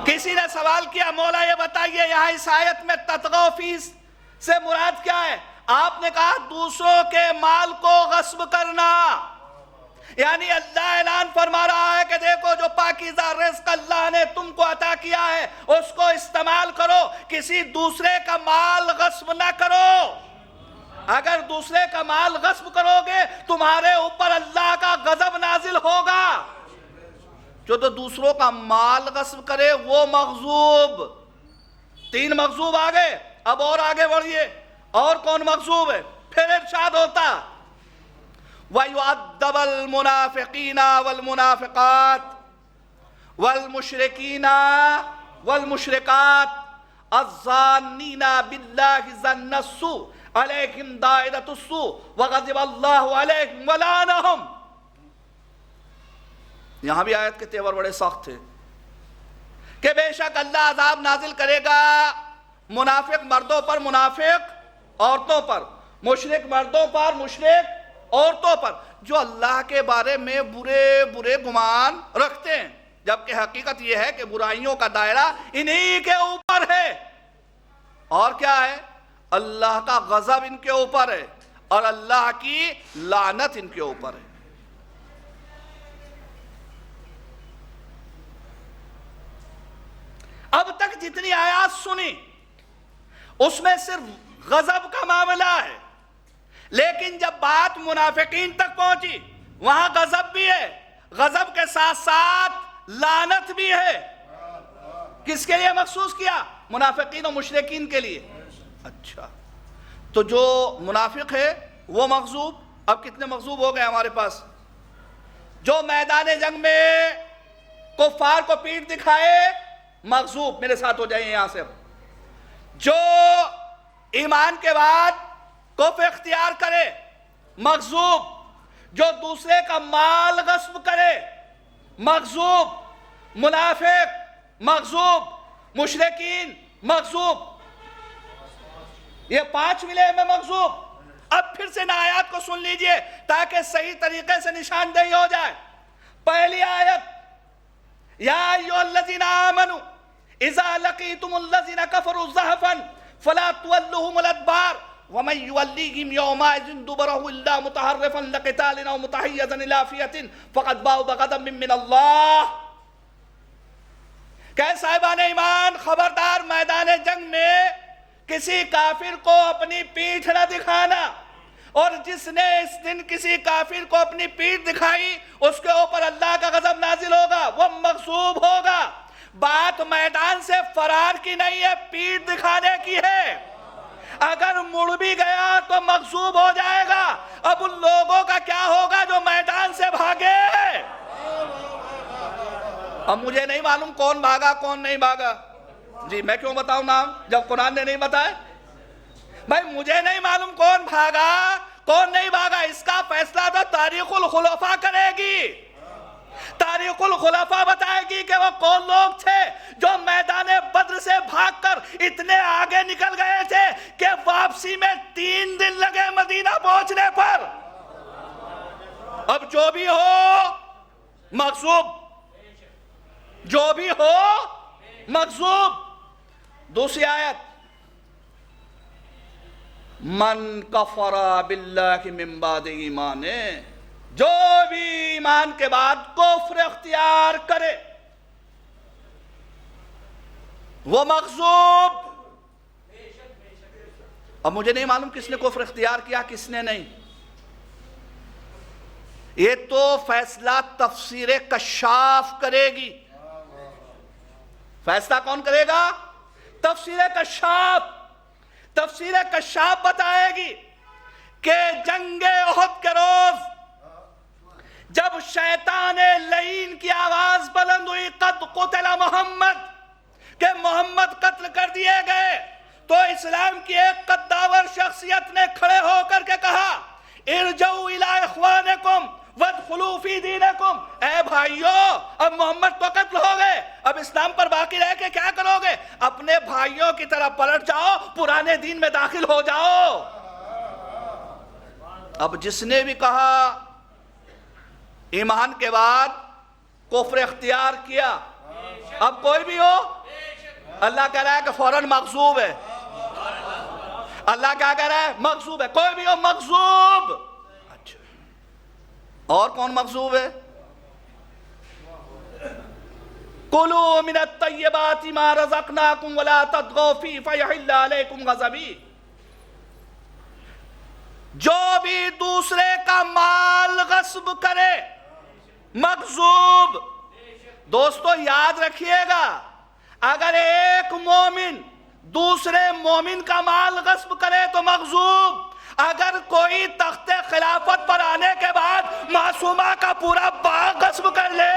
کسی نے سوال کیا مولا یہ بتائیے یہاں اس آیت میں تطغوا فی سے مراد کیا ہے؟ آپ نے کہا دوسروں کے مال کو غصب کرنا. یعنی اللہ اعلان فرما رہا ہے کہ دیکھو جو پاکیزہ رزق اللہ نے تم کو عطا کیا ہے اس کو استعمال کرو، کسی دوسرے کا مال غصب نہ کرو. اگر دوسرے کا مال غصب کرو گے تمہارے اوپر اللہ کا غضب نازل ہوگا. جو تو دوسروں کا مال غصب کرے وہ مغضوب. 3 مغضوب آگے. اب اور آگے بڑھئے، اور کون مغضوب ہے؟ پھر ارشاد ہوتا وَيُعَذَّبَ الْمُنَافِقِينَ وَالْمُنَافِقَاتِ وَالْمُشْرِكِينَ وَالْمُشْرِكَاتِ الظَّانِّينَ بِاللَّهِ ظَنَّ السُّوءِ عَلَيْهِمْ دَائِرَةُ السُّوءِ وَغَضِبَ اللَّهُ عَلَيْهِمْ وَلَعَنَهُمْ. یہاں بھی آیت کے تیور بڑے سخت تھے کہ بے شک اللہ عذاب نازل کرے گا منافق مردوں پر، منافق عورتوں پر، مشرک مردوں پر، مشرک عورتوں پر، جو اللہ کے بارے میں برے برے گمان رکھتے ہیں، جبکہ حقیقت یہ ہے کہ برائیوں کا دائرہ انہی کے اوپر ہے. اور کیا ہے؟ اللہ کا غضب ان کے اوپر ہے اور اللہ کی لعنت ان کے اوپر ہے. اب تک جتنی آیات سنی اس میں صرف غضب کا معاملہ ہے، لیکن جب بات منافقین تک پہنچی وہاں غضب بھی ہے، غضب کے ساتھ ساتھ لعنت بھی ہے. کس کے لیے مخصوص کیا؟ منافقین و مشرکین کے لیے. اچھا، تو جو منافق ہے وہ مغضوب. اب کتنے مغضوب ہو گئے ہمارے پاس؟ جو میدان جنگ میں کفار کو پیٹھ دکھائے مغضوب. میرے ساتھ ہو جائیں یہاں سے. جو ایمان کے بعد کفر اختیار کرے مغضوب. جو دوسرے کا مال غصب کرے مغضوب. منافق مغضوب، مشرکین مغضوب. یہ 5 ملے میں مغصوب. اب پھر سے آیات کو سن لیجئے تاکہ صحیح طریقے سے نشاندہی ہو جائے. پہلی آیت یا ایھا الذین آمنوا اذا لقیتم الذین کفروا زحفا فلا تولوهم الادبار ومن يوليهم يومئذ دبره الا متحرفا لقتال او متحيزا الى فئة فقد باء بغضب من اللہ. کہ صاحبان ایمان خبردار، میدان جنگ میں کسی کافر کو اپنی پیٹھ نہ دکھانا، اور جس نے اس دن کسی کافر کو اپنی پیٹھ دکھائی اس کے اوپر اللہ کا غضب نازل ہوگا، وہ مغصوب ہوگا. بات میدان سے فرار کی نہیں ہے، پیٹھ دکھانے کی ہے. اگر مڑ بھی گیا تو مغصوب ہو جائے گا. اب ان لوگوں کا کیا ہوگا جو میدان سے بھاگے؟ اب مجھے نہیں معلوم کون بھاگا کون نہیں بھاگا. جی میں کیوں بتاؤں نام جب قرآن نے نہیں بتائے؟ بھائی مجھے نہیں معلوم کون بھاگا کون نہیں بھاگا. اس کا فیصلہ تو تاریخ الخلفاء کرے گی. تاریخ الخلفاء بتائے گی کہ وہ کون لوگ تھے جو میدان بدر سے بھاگ کر اتنے آگے نکل گئے تھے کہ واپسی میں 3 دن لگے مدینہ پہنچنے پر. اب جو بھی ہو مغصوب، جو بھی ہو مغصوب. دوسری آیت من کفر باللہ من بعد ایمانے، جو بھی ایمان کے بعد کفر اختیار کرے وہ مغصوب. اب مجھے نہیں معلوم کس نے کفر اختیار کیا کس نے نہیں. یہ تو فیصلہ تفسیر کشاف کرے گی. فیصلہ کون کرے گا؟ تفسیر کشاف. تفسیر کشاف بتائے گی کہ جنگ احد کے روز جب شیطان لعین کی آواز بلند ہوئی قد قتل محمد، کہ محمد قتل کر دیے گئے، تو اسلام کی ایک قداور شخصیت نے کھڑے ہو کر کے کہا ارجعوا الی اخوانکم وادخلوا فی دینکم. اے بھائیو، اب محمد تو قتل ہو گئے، اب اسلام پر باقی رہ کے کیا کرو گے؟ اپنے بھائیوں کی طرح پلٹ جاؤ، پرانے دین میں داخل ہو جاؤ. اب جس نے بھی کہا ایمان کے بعد کفر اختیار کیا، اب کوئی بھی ہو، اللہ کہہ رہا ہے کہ فوراً مغصوب ہے. اللہ کیا کہہ رہا ہے؟ مغصوب ہے. کوئی بھی ہو مغصوب. اچھا، اور کون مغصوب ہے؟ کُلُوا مِنَ الطَّیِّبَاتِ مَا رَزَقْنَاکُمْ وَلَا تَطْغَوْا فِیهِ فَیَحِلَّ عَلَیکُمْ غَضَبِی. جو بھی دوسرے کا مال غصب کرے مغصوب. دوستو یاد رکھیے گا، اگر ایک مومن دوسرے مومن کا مال غصب کرے تو مغصوب. اگر کوئی تخت خلافت پر آنے کے بعد معصومہ کا پورا باغ غصب کر لے،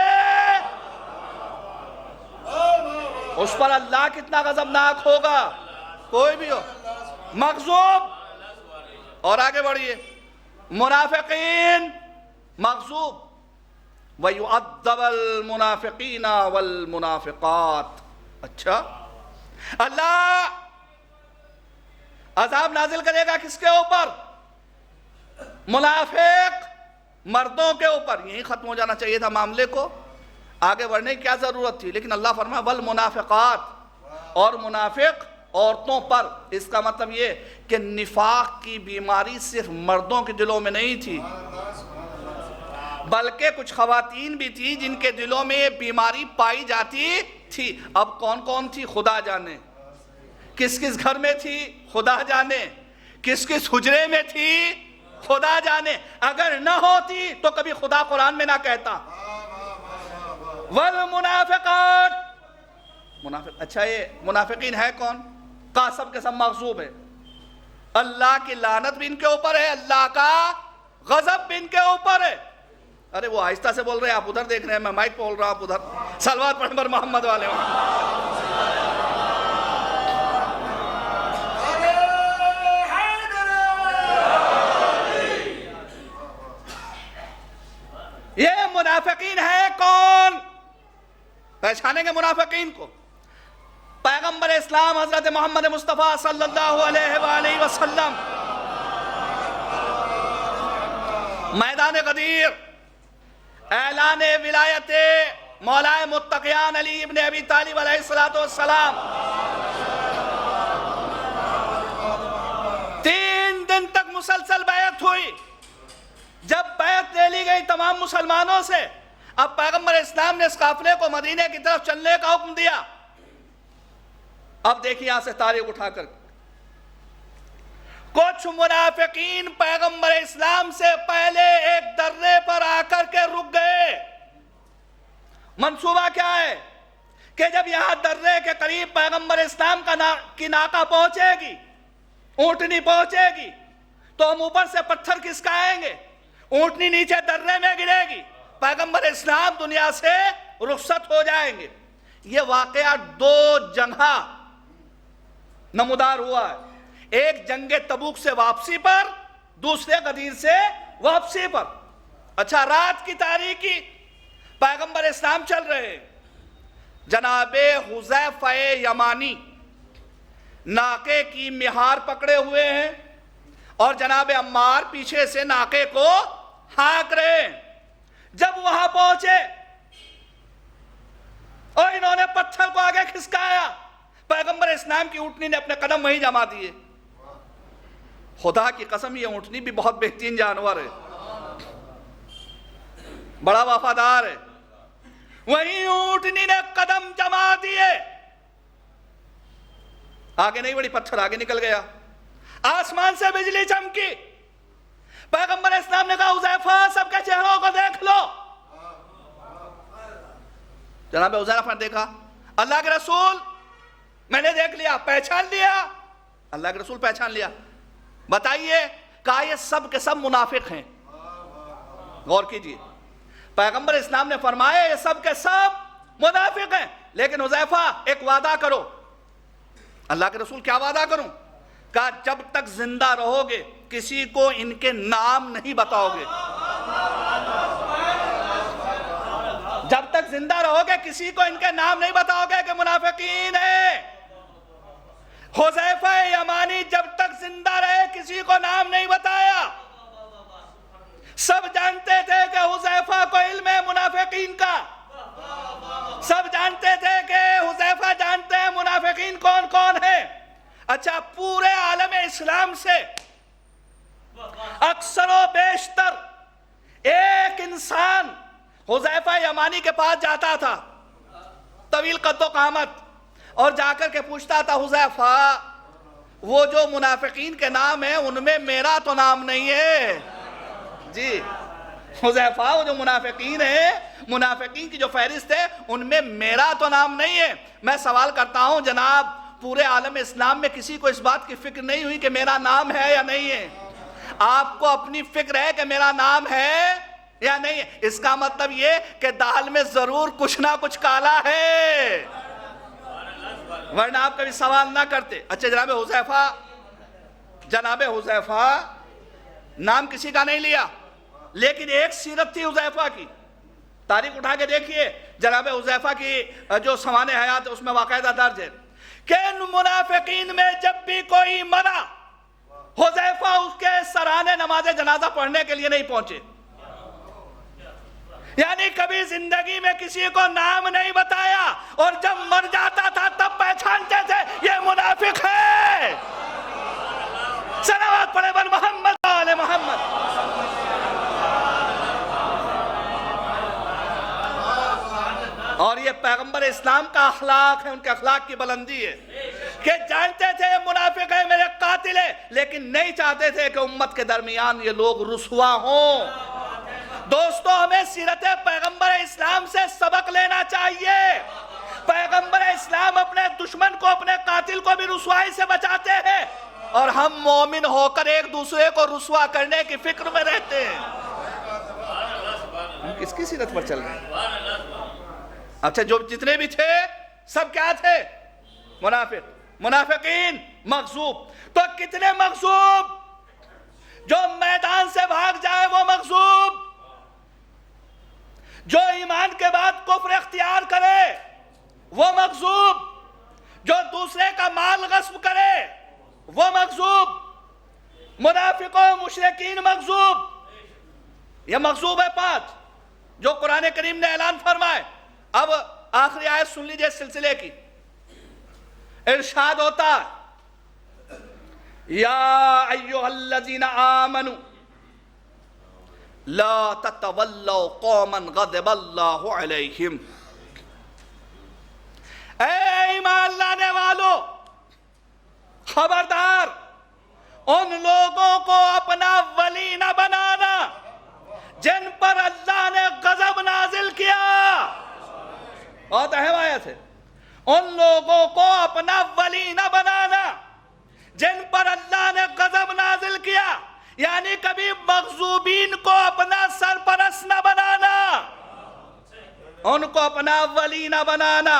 اس پر اللہ کتنا غضبناک ہوگا. کوئی بھی ہو مغصوب. اور آگے بڑھئے، منافقین مغصوب. وَيُعَذَّبَ الْمُنَافِقِينَ وَالْمُنَافِقَاتِ. اچھا، اللہ عذاب نازل کرے گا کس کے اوپر؟ منافق مردوں کے اوپر. یہیں ختم ہو جانا چاہیے تھا معاملے کو، آگے بڑھنے کی کیا ضرورت تھی؟ لیکن اللہ فرمایا وَالْمُنَافِقَاتِ، اور منافق عورتوں پر. اس کا مطلب یہ کہ نفاق کی بیماری صرف مردوں کے دلوں میں نہیں تھی، بلکہ کچھ خواتین بھی تھی جن کے دلوں میں یہ بیماری پائی جاتی تھی. اب کون کون تھی خدا جانے، کس کس گھر میں تھی خدا جانے، کس کس حجرے میں تھی خدا جانے. اگر نہ ہوتی تو کبھی خدا قرآن میں نہ کہتا. والمنافقات، منافق. اچھا، یہ منافقین ہے کون؟ کا سب کے سب مغصوب ہے. اللہ کی لعنت بھی ان کے اوپر ہے، اللہ کا غضب بھی ان کے اوپر ہے. ارے وہ آہستہ سے بول رہے ہیں، آپ ادھر دیکھ رہے ہیں، میں مائک بول رہا ہوں، آپ ادھر. صلوات پڑھیں پر محمد والے ہوں. یہ منافقین ہے کون؟ پہچانیں گے منافقین کو. پیغمبر اسلام اسلام حضرت محمد مصطفیٰ صلی اللہ علیہ وآلہ وسلم میدان غدیر اعلان ولایت مولا متقیان علی ابن ابی طالب علیہ السلام 3 دن تک مسلسل بیعت ہوئی. جب بیعت لے لی گئی تمام مسلمانوں سے، اب پیغمبر اسلام نے اس قافلے کو مدینے کی طرف چلنے کا حکم دیا. اب دیکھیں یہاں سے تاریخ اٹھا کر، کچھ منافقین پیغمبر اسلام سے پہلے ایک درے پر آ کر کے رک گئے. منصوبہ کیا ہے کہ جب یہاں درے کے قریب پیغمبر اسلام کی ناکہ پہنچے گی، اونٹنی پہنچے گی، تو ہم اوپر سے پتھر کھسکائیں گے، اونٹنی نیچے درے میں گرے گی، پیغمبر اسلام دنیا سے رخصت ہو جائیں گے. یہ واقعہ 2 جگہ نمودار ہوا ہے. ایک جنگ تبوک سے واپسی پر، دوسرے غدیر سے واپسی پر. اچھا، رات کی تاریکی پیغمبر اسلام چل رہے، جناب حذیفہ یمانی ناکے کی مہار پکڑے ہوئے ہیں اور جناب عمار پیچھے سے ناکے کو ہانک رہے ہیں. جب وہاں پہنچے اور انہوں نے پتھر کو آگے کھسکایا، پیغمبر اسلام کی اونٹنی نے اپنے قدم وہیں جما دیے. خدا کی قسم یہ اونٹنی بھی بہت بہترین جانور ہے، بڑا وفادار ہے. وہیں اونٹنی نے قدم جما دیے، آگے نہیں بڑھی، پتھر آگے نکل گیا. آسمان سے بجلی چمکی. پیغمبر اسلام نے کہا حذیفہ سب کے چہروں کو دیکھ لو. جناب حذیفہ نے دیکھا، اللہ کے رسول میں نے دیکھ لیا، پہچان لیا. اللہ کے رسول پہچان لیا. بتائیے، کہا یہ سب کے سب منافق ہیں. غور کیجئے، پیغمبر اسلام نے فرمایا یہ سب کے سب منافق ہیں، لیکن حذیفہ ایک وعدہ کرو. اللہ کے رسول کیا وعدہ کروں؟ کہا جب تک زندہ رہو گے کسی کو ان کے نام نہیں بتاؤ گے. جب تک زندہ رہو گے کسی کو ان کے نام نہیں بتاؤ گے کہ منافقین ہیں. حذیفہ یمانی جب تک زندہ رہے کسی کو نام نہیں بتایا. سب جانتے تھے کہ حذیفہ کو علم ہے منافقین کا. سب جانتے تھے کہ حذیفہ جانتے ہیں منافقین کون کون ہیں. اچھا، پورے عالم اسلام سے اکثر و بیشتر ایک انسان حذیفہ یمانی کے پاس جاتا تھا، طویل قد و قامت، اور جا کر کے پوچھتا تھا حذیفہ وہ جو منافقین کے نام ہیں ان میں میرا تو نام نہیں ہے. جی حذیفہ وہ جو منافقین ہیں، منافقین کی جو فہرست ہے ان میں میرا تو نام نہیں ہے. میں سوال کرتا ہوں جناب، پورے عالم اسلام میں کسی کو اس بات کی فکر نہیں ہوئی کہ میرا نام ہے یا نہیں ہے؟ آپ کو اپنی فکر ہے کہ میرا نام ہے یا نہیں ہے؟ اس کا مطلب یہ کہ دال میں ضرور کچھ نہ کچھ کالا ہے، ورنہ آپ کبھی سوال نہ کرتے. اچھا، جناب حذیفہ نام کسی کا نہیں لیا، لیکن ایک سیرت تھی حذیفہ کی. تاریخ اٹھا کے دیکھیے، جناب حذیفہ کی جو سوانح حیات اس میں باقاعدہ درج ہے کہ ان منافقین میں جب بھی کوئی مرا، حذیفہ اس کے سرانے نماز جنازہ پڑھنے کے لیے نہیں پہنچے. یعنی کبھی زندگی میں کسی کو نام نہیں بتایا، اور جب مر جاتا تھا تب پہچانتے تھے یہ منافق ہے. صلوات پڑھے بر محمد آل محمد. اور یہ پیغمبر اسلام کا اخلاق ہے، ان کے اخلاق کی بلندی ہے کہ جانتے تھے یہ منافق ہے، میرے قاتل ہے، لیکن نہیں چاہتے تھے کہ امت کے درمیان یہ لوگ رسوا ہوں. دوستو، ہمیں سیرت پیغمبر اسلام سے سبق لینا چاہیے. پیغمبر اسلام اپنے دشمن کو، اپنے قاتل کو بھی رسوائی سے بچاتے ہیں، اور ہم مومن ہو کر ایک دوسرے کو رسوا کرنے کی فکر میں رہتے ہیں. ہم کس کی سیرت پر چل رہے ہیں؟ اچھا، جو جتنے بھی تھے سب کیا تھے؟ منافقین، مغضوب. تو کتنے مغضوب؟ جو میدان سے بھاگ جائے وہ مغضوب، جو ایمان کے بعد کفر اختیار کرے وہ مغضوب، جو دوسرے کا مال غصب کرے وہ مغصوب، منافق و مشرکین مغصوب، یہ مغصوب ہے پانچ جو قرآن کریم نے اعلان فرمائے۔ اب آخری آیت سن لیجئے اس سلسلے کی، ارشاد ہوتا ہے یا ایھا الذین آمنوا لا تتولوا قوما غضب اللہ علیہم، اے ایمان لانے والو خبردار ان لوگوں کو اپنا ولی نہ بنانا جن پر اللہ نے غضب نازل کیا۔ بہت اہم آیت ہے، ان لوگوں کو اپنا ولی نہ بنانا جن پر اللہ نے غضب نازل کیا، یعنی کبھی مغضوبین کو اپنا سرپرست نہ بنانا، ان کو اپنا ولی نہ بنانا۔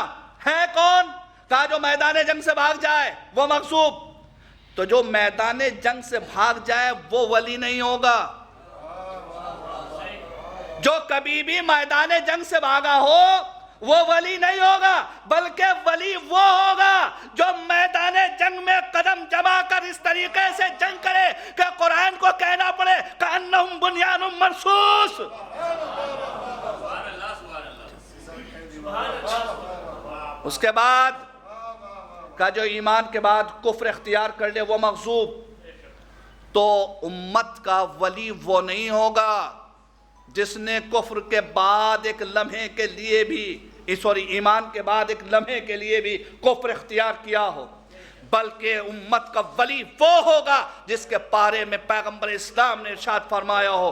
ہے کون؟ کہا جو میدان جنگ سے بھاگ جائے وہ مغصوب، تو جو میدان جنگ سے بھاگ جائے وہ ولی نہیں ہوگا۔ جو کبھی بھی میدان جنگ سے بھاگا ہو وہ ولی نہیں ہوگا، بلکہ ولی وہ ہوگا جو میدان جنگ میں قدم جما کر اس طریقے سے جنگ کرے کہ قرآن کو کہنا پڑے کأنہم بنیان مرصوص۔ اس کے بعد کا جو ایمان کے بعد کفر اختیار کر لے وہ مغصوب، تو امت کا ولی وہ نہیں ہوگا جس نے کفر کے بعد ایک لمحے کے لیے بھی ایمان کے بعد ایک لمحے کے لیے بھی کفر اختیار کیا ہو، بلکہ امت کا ولی وہ ہوگا جس کے بارے میں پیغمبر اسلام نے ارشاد فرمایا ہو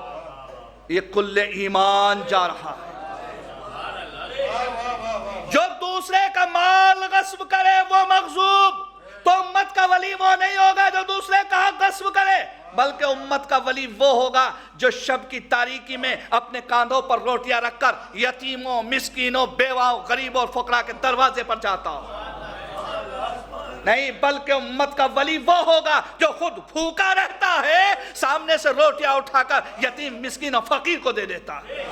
یہ کل ایمان جا رہا ہے۔ جو دوسرے کا مال غصب کرے وہ مغصوب، تو امت کا ولی وہ نہیں ہوگا جو دوسرے کا حق غصب کرے، بلکہ امت کا ولی وہ ہوگا جو شب کی تاریکی میں اپنے کاندھوں پر روٹیاں رکھ کر یتیموں، مسکینوں، بیواؤں، غریبوں اور فقراء کے دروازے پر جاتا ہو۔ نہیں، بلکہ امت کا ولی وہ ہوگا جو خود بھوکا رہتا ہے، سامنے سے روٹیاں اٹھا کر یتیم، مسکین اور فقیر کو دے دیتا ہے۔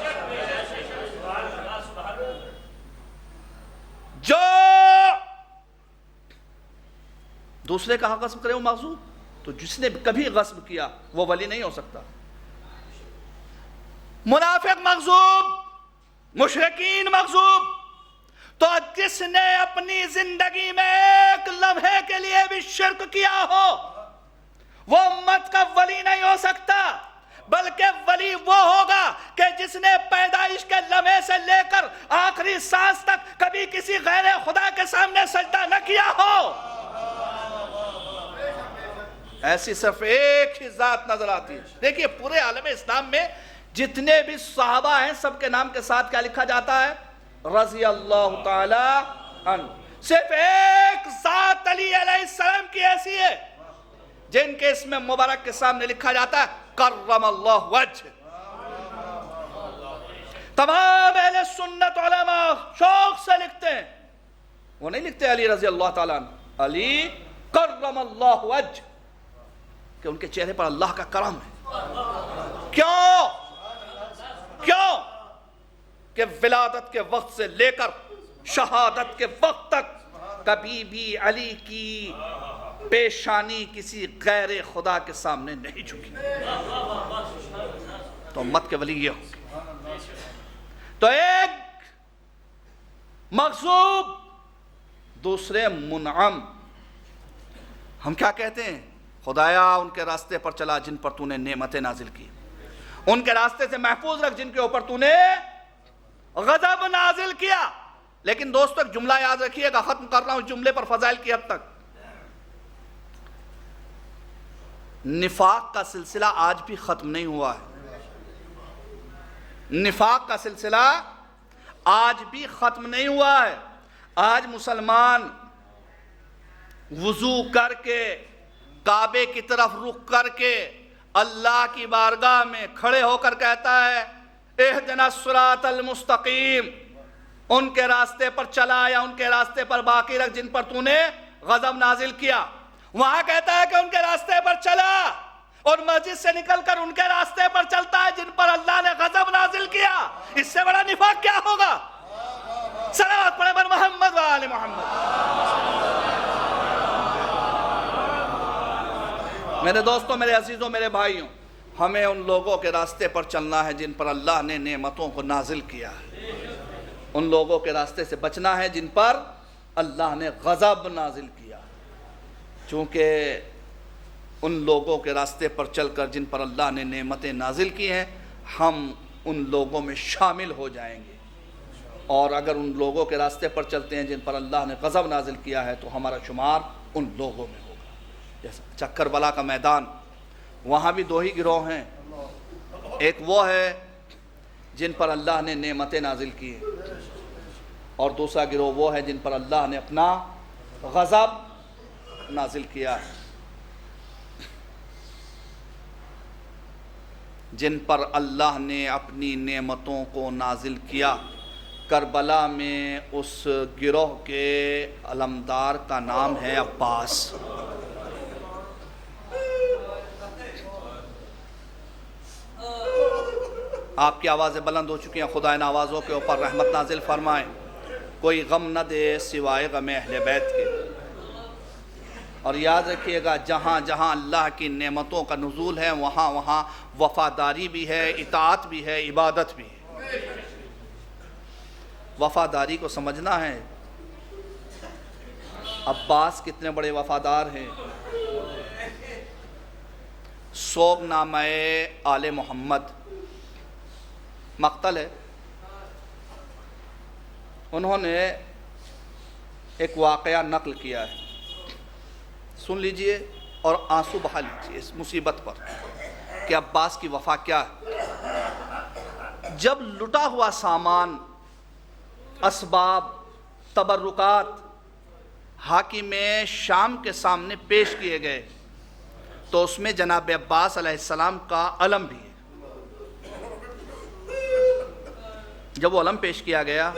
جو دوسرے کا حق غصب کرے وہ مغصوب، تو جس نے کبھی غصب کیا وہ ولی نہیں ہو سکتا۔ منافق مغصوب، مشرکین مغصوب، تو جس نے اپنی زندگی میں ایک لمحے کے لیے بھی شرک کیا ہو وہ امت کا ولی نہیں ہو سکتا، بلکہ ولی وہ ہوگا کہ جس نے پیدائش کے لمحے سے لے کر آخری سانس تک کبھی کسی غیر خدا کے سامنے سجدہ نہ کیا ہو۔ ایسی صرف ایک ہی ذات نظر آتی ہے۔ دیکھیے پورے عالم اسلام میں جتنے بھی صحابہ ہیں سب کے نام کے ساتھ کیا لکھا جاتا ہے؟ رضی اللہ تعالی عنہ۔ صرف ایک ذات علی علیہ السلام کی ایسی ہے جن کے اسم مبارک کے سامنے لکھا جاتا ہے کرم اللہ وجہ۔ تمام اہل سنت علماء شوق سے لکھتے ہیں، وہ نہیں لکھتے علی رضی اللہ تعالیٰ عنہ، علی کرم اللہ وجہ، کہ ان کے چہرے پر اللہ کا کرم ہے۔ کیوں؟ کہ ولادت کے وقت سے لے کر شہادت کے وقت تک کبھی بھی علی کی پیشانی کسی غیر خدا کے سامنے نہیں جھکی، تو امت کے ولی یہ ہوگی۔ تو ایک مغصوب، دوسرے منعم۔ ہم کیا کہتے ہیں؟ خدایا ان کے راستے پر چلا جن پر تو نے نعمتیں نازل کی، ان کے راستے سے محفوظ رکھ جن کے اوپر تو نے غضب نازل کیا۔ لیکن دوستو ایک جملہ یاد رکھیے گا، ختم کر رہا ہوں جملے پر فضائل کی حد تک۔ نفاق کا سلسلہ آج بھی ختم نہیں ہوا ہے، نفاق کا سلسلہ آج بھی ختم نہیں ہوا ہے۔ آج مسلمان وضو کر کے کعبے کی طرف رخ کر کے اللہ کی بارگاہ میں کھڑے ہو کر کہتا ہے اہدنا الصراط المستقیم، ان کے راستے پر چلا یا ان کے راستے پر باقی رکھ جن پر تو نے غضب نازل کیا۔ وہاں کہتا ہے کہ ان کے راستے پر چلا، اور مسجد سے نکل کر ان کے راستے پر چلتا ہے جن پر اللہ نے غضب نازل کیا۔ اس سے بڑا نفاق کیا ہوگا؟ صلوات پڑھیں بر محمد و آل محمد۔ میرے دوستوں، میرے عزیزوں، میرے بھائیوں، ہمیں ان لوگوں کے راستے پر چلنا ہے جن پر اللہ نے نعمتوں کو نازل کیا ہے، ان لوگوں کے راستے سے بچنا ہے جن پر اللہ نے غضب نازل کیا، چونکہ ان لوگوں کے راستے پر چل کر جن پر اللہ نے نعمتیں نازل کی ہیں ہم ان لوگوں میں شامل ہو جائیں گے، اور اگر ان لوگوں کے راستے پر چلتے ہیں جن پر اللہ نے غضب نازل کیا ہے تو ہمارا شمار ان لوگوں میں ہوگا۔ جیسا کربلا کا میدان، وہاں بھی دو ہی گروہ ہیں، ایک وہ ہے جن پر اللہ نے نعمتیں نازل کی ہیں، اور دوسرا گروہ وہ ہے جن پر اللہ نے اپنا غضب نازل کیا ہے۔ جن پر اللہ نے اپنی نعمتوں کو نازل کیا، کربلا میں اس گروہ کے علمدار کا نام ہے عباس۔ آپ کی آوازیں بلند ہو چکی ہیں، خدا ان آوازوں کے اوپر رحمت نازل فرمائیں، کوئی غم نہ دے سوائے غم اہل بیت کے۔ اور یاد رکھیے گا، جہاں جہاں اللہ کی نعمتوں کا نزول ہے وہاں وہاں وفاداری بھی ہے، اطاعت بھی ہے، عبادت بھی ہے۔ وفاداری کو سمجھنا ہے۔ عباس کتنے بڑے وفادار ہیں۔ سوگ نامہ آل محمد مقتل ہے، انہوں نے ایک واقعہ نقل کیا ہے، سن لیجئے اور آنسو بہا لیجئے اس مصیبت پر کہ عباس کی وفا کیا ہے۔ جب لٹا ہوا سامان، اسباب، تبرکات حاکم شام کے سامنے پیش کیے گئے تو اس میں جناب عباس علیہ السلام کا علم بھی ہے۔ جب وہ علم پیش کیا گیا،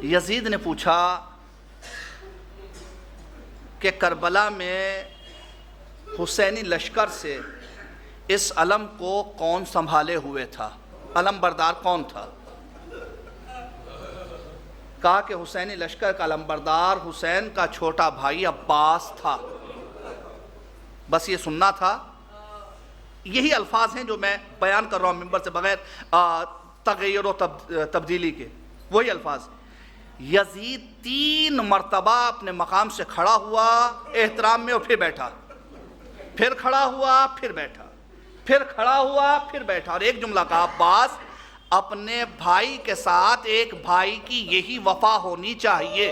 یزید نے پوچھا کہ کربلا میں حسینی لشکر سے اس علم کو کون سنبھالے ہوئے تھا، علم بردار کون تھا؟ کہا کہ حسینی لشکر کا علم بردار حسین کا چھوٹا بھائی عباس تھا۔ بس یہ سننا تھا۔ یہی الفاظ ہیں جو میں بیان کر رہا ہوں منبر سے بغیر تغیر و تبدیلی کے، وہی الفاظ۔ یزید 3 مرتبہ اپنے مقام سے کھڑا ہوا احترام میں اور پھر بیٹھا، پھر کھڑا ہوا پھر بیٹھا، پھر کھڑا ہوا پھر بیٹھا، اور ایک جملہ کہا، عباس اپنے بھائی کے ساتھ ایک بھائی کی یہی وفا ہونی چاہیے۔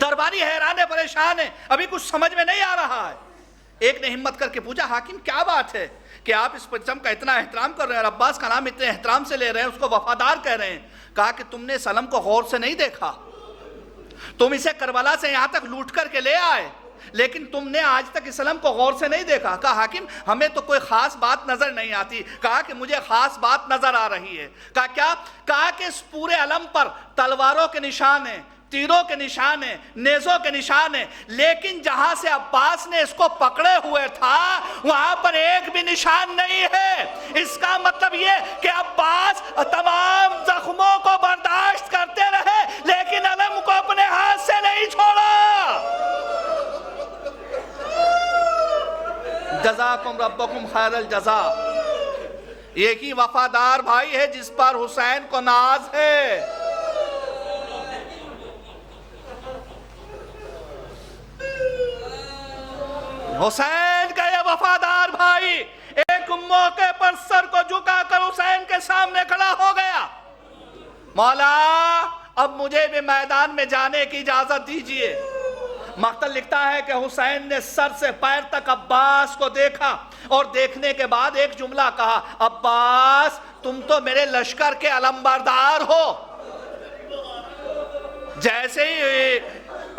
درباری حیران ہے، پریشان ہے، ابھی کچھ سمجھ میں نہیں آ رہا ہے۔ ایک نے ہمت کر کے پوچھا، حاکم کیا بات ہے کہ آپ اس پرچم کا اتنا احترام کر رہے ہیں اور عباس کا نام اتنے احترام سے لے رہے ہیں، اس کو وفادار کہہ رہے ہیں؟ کہا کہ تم نے اس علم کو غور سے نہیں دیکھا، تم اسے کربلا سے یہاں تک لوٹ کر کے لے آئے لیکن تم نے آج تک اس علم کو غور سے نہیں دیکھا۔ کہا حاکم ہمیں تو کوئی خاص بات نظر نہیں آتی۔ کہا کہ مجھے خاص بات نظر آ رہی ہے۔ کہا کیا؟ کہا کہ اس پورے علم پر تلواروں کے نشان ہیں، تیروں کے نشان ہیں، نیزوں کے نشان ہیں، لیکن جہاں سے عباس نے اس کو پکڑے ہوئے تھا وہاں پر ایک بھی نشان نہیں ہے۔ اس کا مطلب یہ کہ عباس تمام زخموں کو برداشت کرتے رہے لیکن علم کو اپنے ہاتھ سے نہیں چھوڑا۔ جزاکم ربکم خیر الجزا۔ ایک ہی وفادار بھائی ہے جس پر حسین کو ناز ہے۔ حسین کا یہ وفادار بھائی ایک موقع پر سر کو جھکا کر حسین کے سامنے کھڑا ہو گیا، مولا اب مجھے بھی میدان میں جانے کی اجازت دیجئے۔ مقتل لکھتا ہے کہ حسین نے سر سے پیر تک عباس کو دیکھا اور دیکھنے کے بعد ایک جملہ کہا، عباس تم تو میرے لشکر کے علمبردار ہو۔ جیسے ہی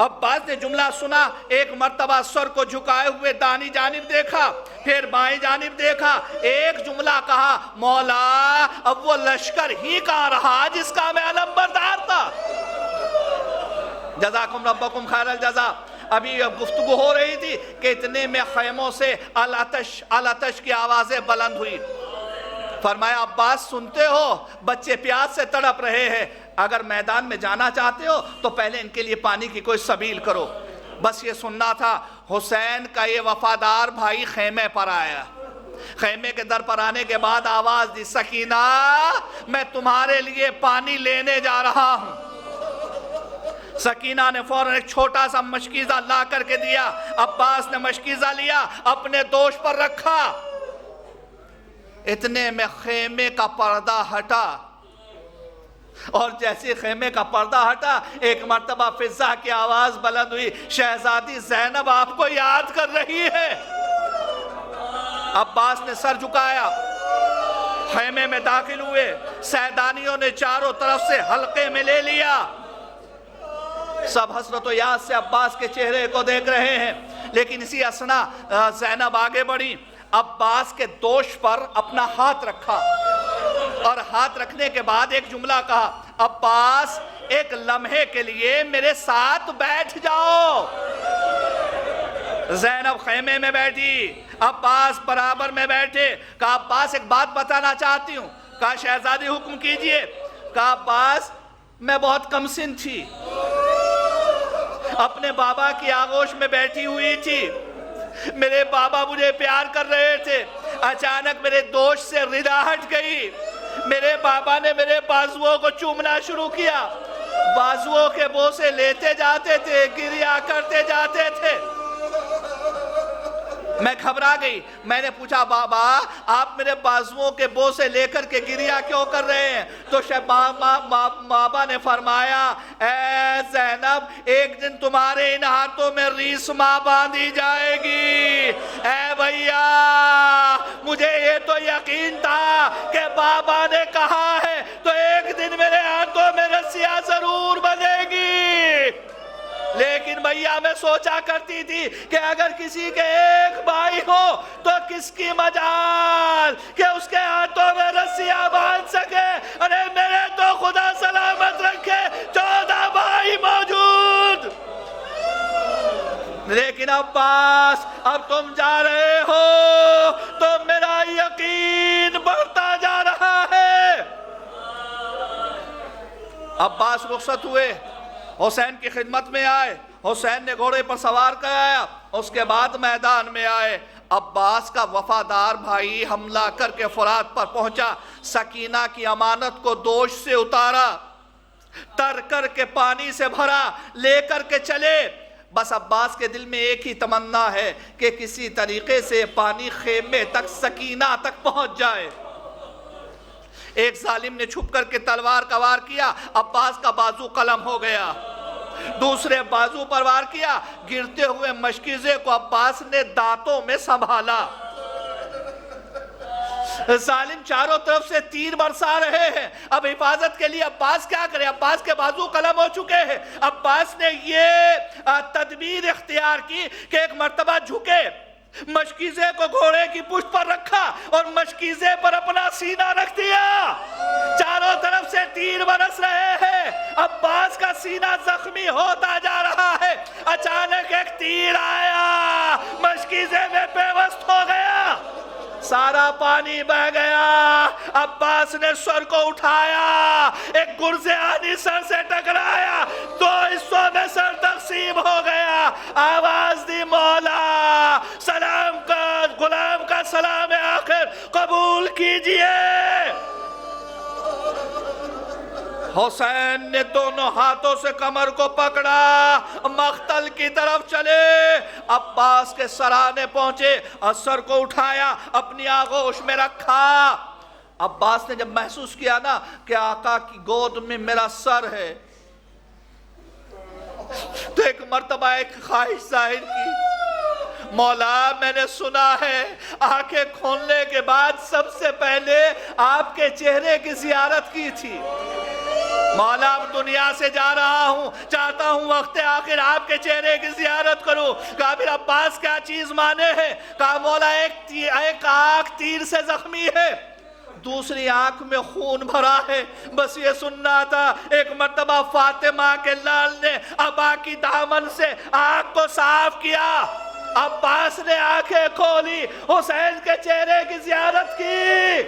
عباس نے جملہ سنا ایک مرتبہ سر کو جھکائے ہوئے دانی جانب دیکھا، پھر بائیں جانب دیکھا، ایک جملہ کہا، مولا اب وہ لشکر ہی کہاں رہا جس کا میں علمبردار تھا۔ جزاکم ربکم خیر الجزا۔ ابھی گفتگو ہو رہی تھی کہ اتنے میں خیموں سے الاتش الاتش کی آوازیں بلند ہوئی۔ فرمایا عباس سنتے ہو بچے پیاس سے تڑپ رہے ہیں، اگر میدان میں جانا چاہتے ہو تو پہلے ان کے لیے پانی کی کوئی سبیل کرو۔ بس یہ سننا تھا۔ حسین کا یہ وفادار بھائی خیمے پر آیا، خیمے کے در پر آنے کے بعد آواز دی، سکینہ میں تمہارے لیے پانی لینے جا رہا ہوں۔ سکینہ نے فوراً ایک چھوٹا سا مشکیزہ لا کر کے دیا، عباس نے مشکیزہ لیا، اپنے دوش پر رکھا، اتنے میں خیمے کا پردہ ہٹا، اور جیسے خیمے کا پردہ ہٹا ایک مرتبہ فضا کی آواز بلند ہوئی، شہزادی زینب آپ کو یاد کر رہی ہے۔ عباس نے سر جھکایا، خیمے میں داخل ہوئے، سیدانیوں نے چاروں طرف سے حلقے میں لے لیا، سب حسرت و یاس سے عباس کے چہرے کو دیکھ رہے ہیں، لیکن اسی اسنا زینب آگے بڑھی، عباس کے دوش پر اپنا ہاتھ رکھا، اور ہاتھ رکھنے کے بعد ایک جملہ کہا، عباس ایک لمحے کے لیے میرے ساتھ بیٹھ جاؤ۔ زینب خیمے میں بیٹھی، عباس برابر میں بیٹھے، کہا عباس ایک بات بتانا چاہتی ہوں، کہا شہزادی حکم کیجئے، کہا عباس میں بہت کم سن تھی، اپنے بابا کی آغوش میں بیٹھی ہوئی تھی، میرے بابا مجھے پیار کر رہے تھے، اچانک میرے دوش سے ردا ہٹ گئی، میرے بابا نے میرے بازوؤں کو چومنا شروع کیا، بازوؤں کے بوسے لیتے جاتے تھے، گریا کرتے جاتے تھے، میں گھبرا گئی، میں نے پوچھا بابا آپ میرے بازوؤں کے بوسے لے کر کے گریا کیوں کر رہے ہیں؟ تو بابا نے فرمایا اے زینب ایک دن تمہارے ان ہاتھوں میں ریسما باندھی جائے گی۔ اے بھیا مجھے یہ تو یقین تھا کہ بابا نے کہا ہے تو ایک دن میرے ہاتھوں میں رسیاں ضرور بندھے گی، لیکن بھیا میں سوچا کرتی تھی کہ اگر کسی کے ایک بھائی ہو تو کس کی مجال کہ اس کے ہاتھوں میں رسیاں باندھ سکے، ارے میرے تو خدا سلامت رکھے 14 بھائی موجود، لیکن عباس اب تم جا رہے ہو تو میرا یقین بڑھتا جا رہا ہے۔ عباس رخصت ہوئے، حسین کی خدمت میں آئے، حسین نے گھوڑے پر سوار کرایا، اس کے بعد میدان میں آئے، عباس کا وفادار بھائی حملہ کر کے فرات پر پہنچا، سکینہ کی امانت کو دوش سے اتارا، تر کر کے پانی سے بھرا، لے کر کے چلے، بس عباس کے دل میں ایک ہی تمنا ہے کہ کسی طریقے سے پانی خیمے تک سکینہ تک پہنچ جائے۔ ایک ظالم نے چھپ کر کے تلوار کا وار کیا، عباس کا بازو قلم ہو گیا، دوسرے بازو پر وار کیا، گرتے ہوئے مشکیزے کو عباس نے دانتوں میں سنبھالا، ظالم چاروں طرف سے تیر برسا رہے ہیں، اب حفاظت کے لیے عباس کیا کرے؟ عباس کے بازو قلم ہو چکے ہیں، عباس نے یہ تدبیر اختیار کی کہ ایک مرتبہ جھکے، مشکیزے کو گھوڑے کی پشت پر رکھا اور مشکیزے پر اپنا سینہ رکھ دیا، چاروں طرف سے تیر برس رہے ہیں، عباس کا سینہ زخمی ہوتا جا رہا ہے، اچانک ایک تیر آیا، مشکیزے میں پیوست ہو گیا، سارا پانی بہ گیا، عباس نے سر کو اٹھایا، ایک گرزیانی سر سے ٹکرایا، 2 حصوں میں سر تقسیم ہو گیا، آواز دی مولا سلام کا غلام کا سلام آخر قبول کیجئے۔ حسین نے دونوں ہاتھوں سے کمر کو پکڑا، مقتل کی طرف چلے، عباس کے سرانے پہنچے اور سر کو اٹھایا، اپنی آغوش میں رکھا۔ عباس نے جب محسوس کیا نا کہ آقا کی گود میں میرا سر ہے تو ایک مرتبہ ایک خواہش ظاہر کی، مولا میں نے سنا ہے آنکھیں کھولنے کے بعد سب سے پہلے آپ کے چہرے کی زیارت کی تھی، مولا اب دنیا سے جا رہا ہوں، چاہتا ہوں وقت آخر آپ کے چہرے کی زیارت کروں۔ کہا پھر عباس کیا چیز مانے ہے؟ کہا مولا ایک آنکھ تیر سے زخمی ہے، دوسری آنکھ میں خون بھرا ہے، بس یہ سننا تھا۔ ایک مرتبہ فاطمہ کے لال نے ابا کی دامن سے آنکھ کو صاف کیا، عباس نے آنکھیں کھولی، حسین کے چہرے کی زیارت کی،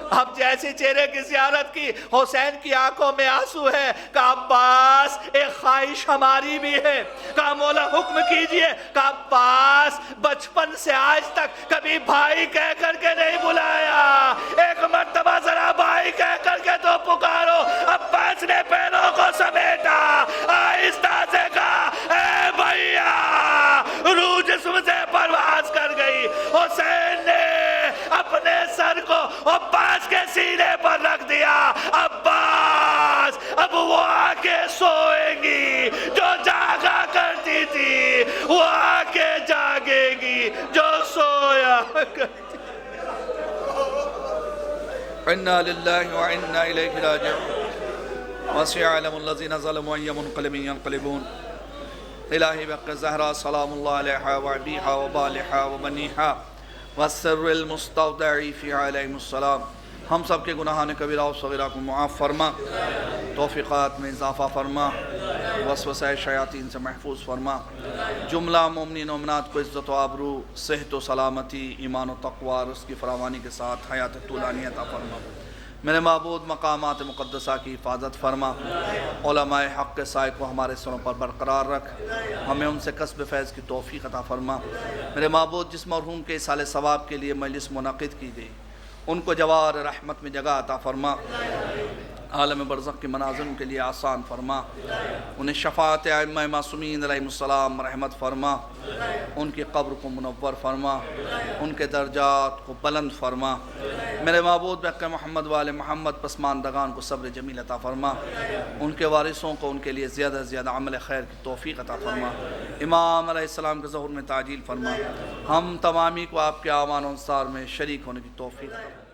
اب جیسی چہرے کی زیارت کی، حسین کی آنکھوں میں آنسو ہے، کہا عباس ایک خواہش ہماری بھی ہے، کہا مولا حکم کیجئے، کہا عباس بچپن سے آج تک کبھی بھائی کہہ کر کے نہیں بلایا، ایک مرتبہ ذرا بھائی کہہ کر کے تو پکارو۔ عباس نے پیروں کو سمیٹا، آہستہ سے کہا اے بھائیا، روح جسم سے پرواز کر گئی۔ حسین نے اپنے سر کو عباس کے سینے پر رکھ دیا۔ عباس اب وہ آکے سوئیں گی جو جاگا کرتی تھی، وہ آکے جاگے گی جو سویا کرتی۔ اِنَّا لِلَّهِ وَإِنَّا إِلَيْهِ رَاجِعُونَ وَسَيَعْلَمُ الَّذِينَ ظَلَمُوا أَيَّ مُنقَلِبٍ يَنقَلِبُونَ إِلَٰهِ بِحَقِّ الزَّهْرَاء سلام اللہ علیہا وعبیہا وبالہا وبنیہا والسر المستودع فی علیہم السلام۔ ہم سب کے گناہان کبیرہ و صغیرہ کو معاف فرما، توفیقات میں اضافہ فرما، وسوسہ شیاطین سے محفوظ فرما، جملہ مومنین و مومنات کو عزت و آبرو، صحت و سلامتی، ایمان و تقوی، رزق کی فراوانی کے ساتھ حیات طولانی عطا فرما۔ میرے معبود مقامات مقدسہ کی حفاظت فرما، علماء حق کے سائے کو ہمارے سروں پر برقرار رکھ، ہمیں ان سے کسب فیض کی توفیق عطا فرما۔ میرے معبود جس مرحوم کے اصال ثواب کے لیے مجلس منعقد کی گئی، ان کو جوار رحمت میں جگہ عطا فرما، عالم برزخ کے مناظر ان کے لیے آسان فرما، انہیں شفاعت ائمہ معصومین علیہم السلام رحمت فرما، ان کی قبر کو منور فرما، ان کے درجات کو بلند فرما۔ میرے معبود بحق محمد وآل محمد پسماندگان کو صبر جمیل عطا فرما، ان کے وارثوں کو ان کے لیے زیادہ سے زیادہ عمل خیر کی توفیق عطا فرما، امام علیہ السلام کے ظہور میں تعجیل فرما، ہم تمامی کو آپ کے اعوان و انصار میں شریک ہونے کی توفیق عطا فرما۔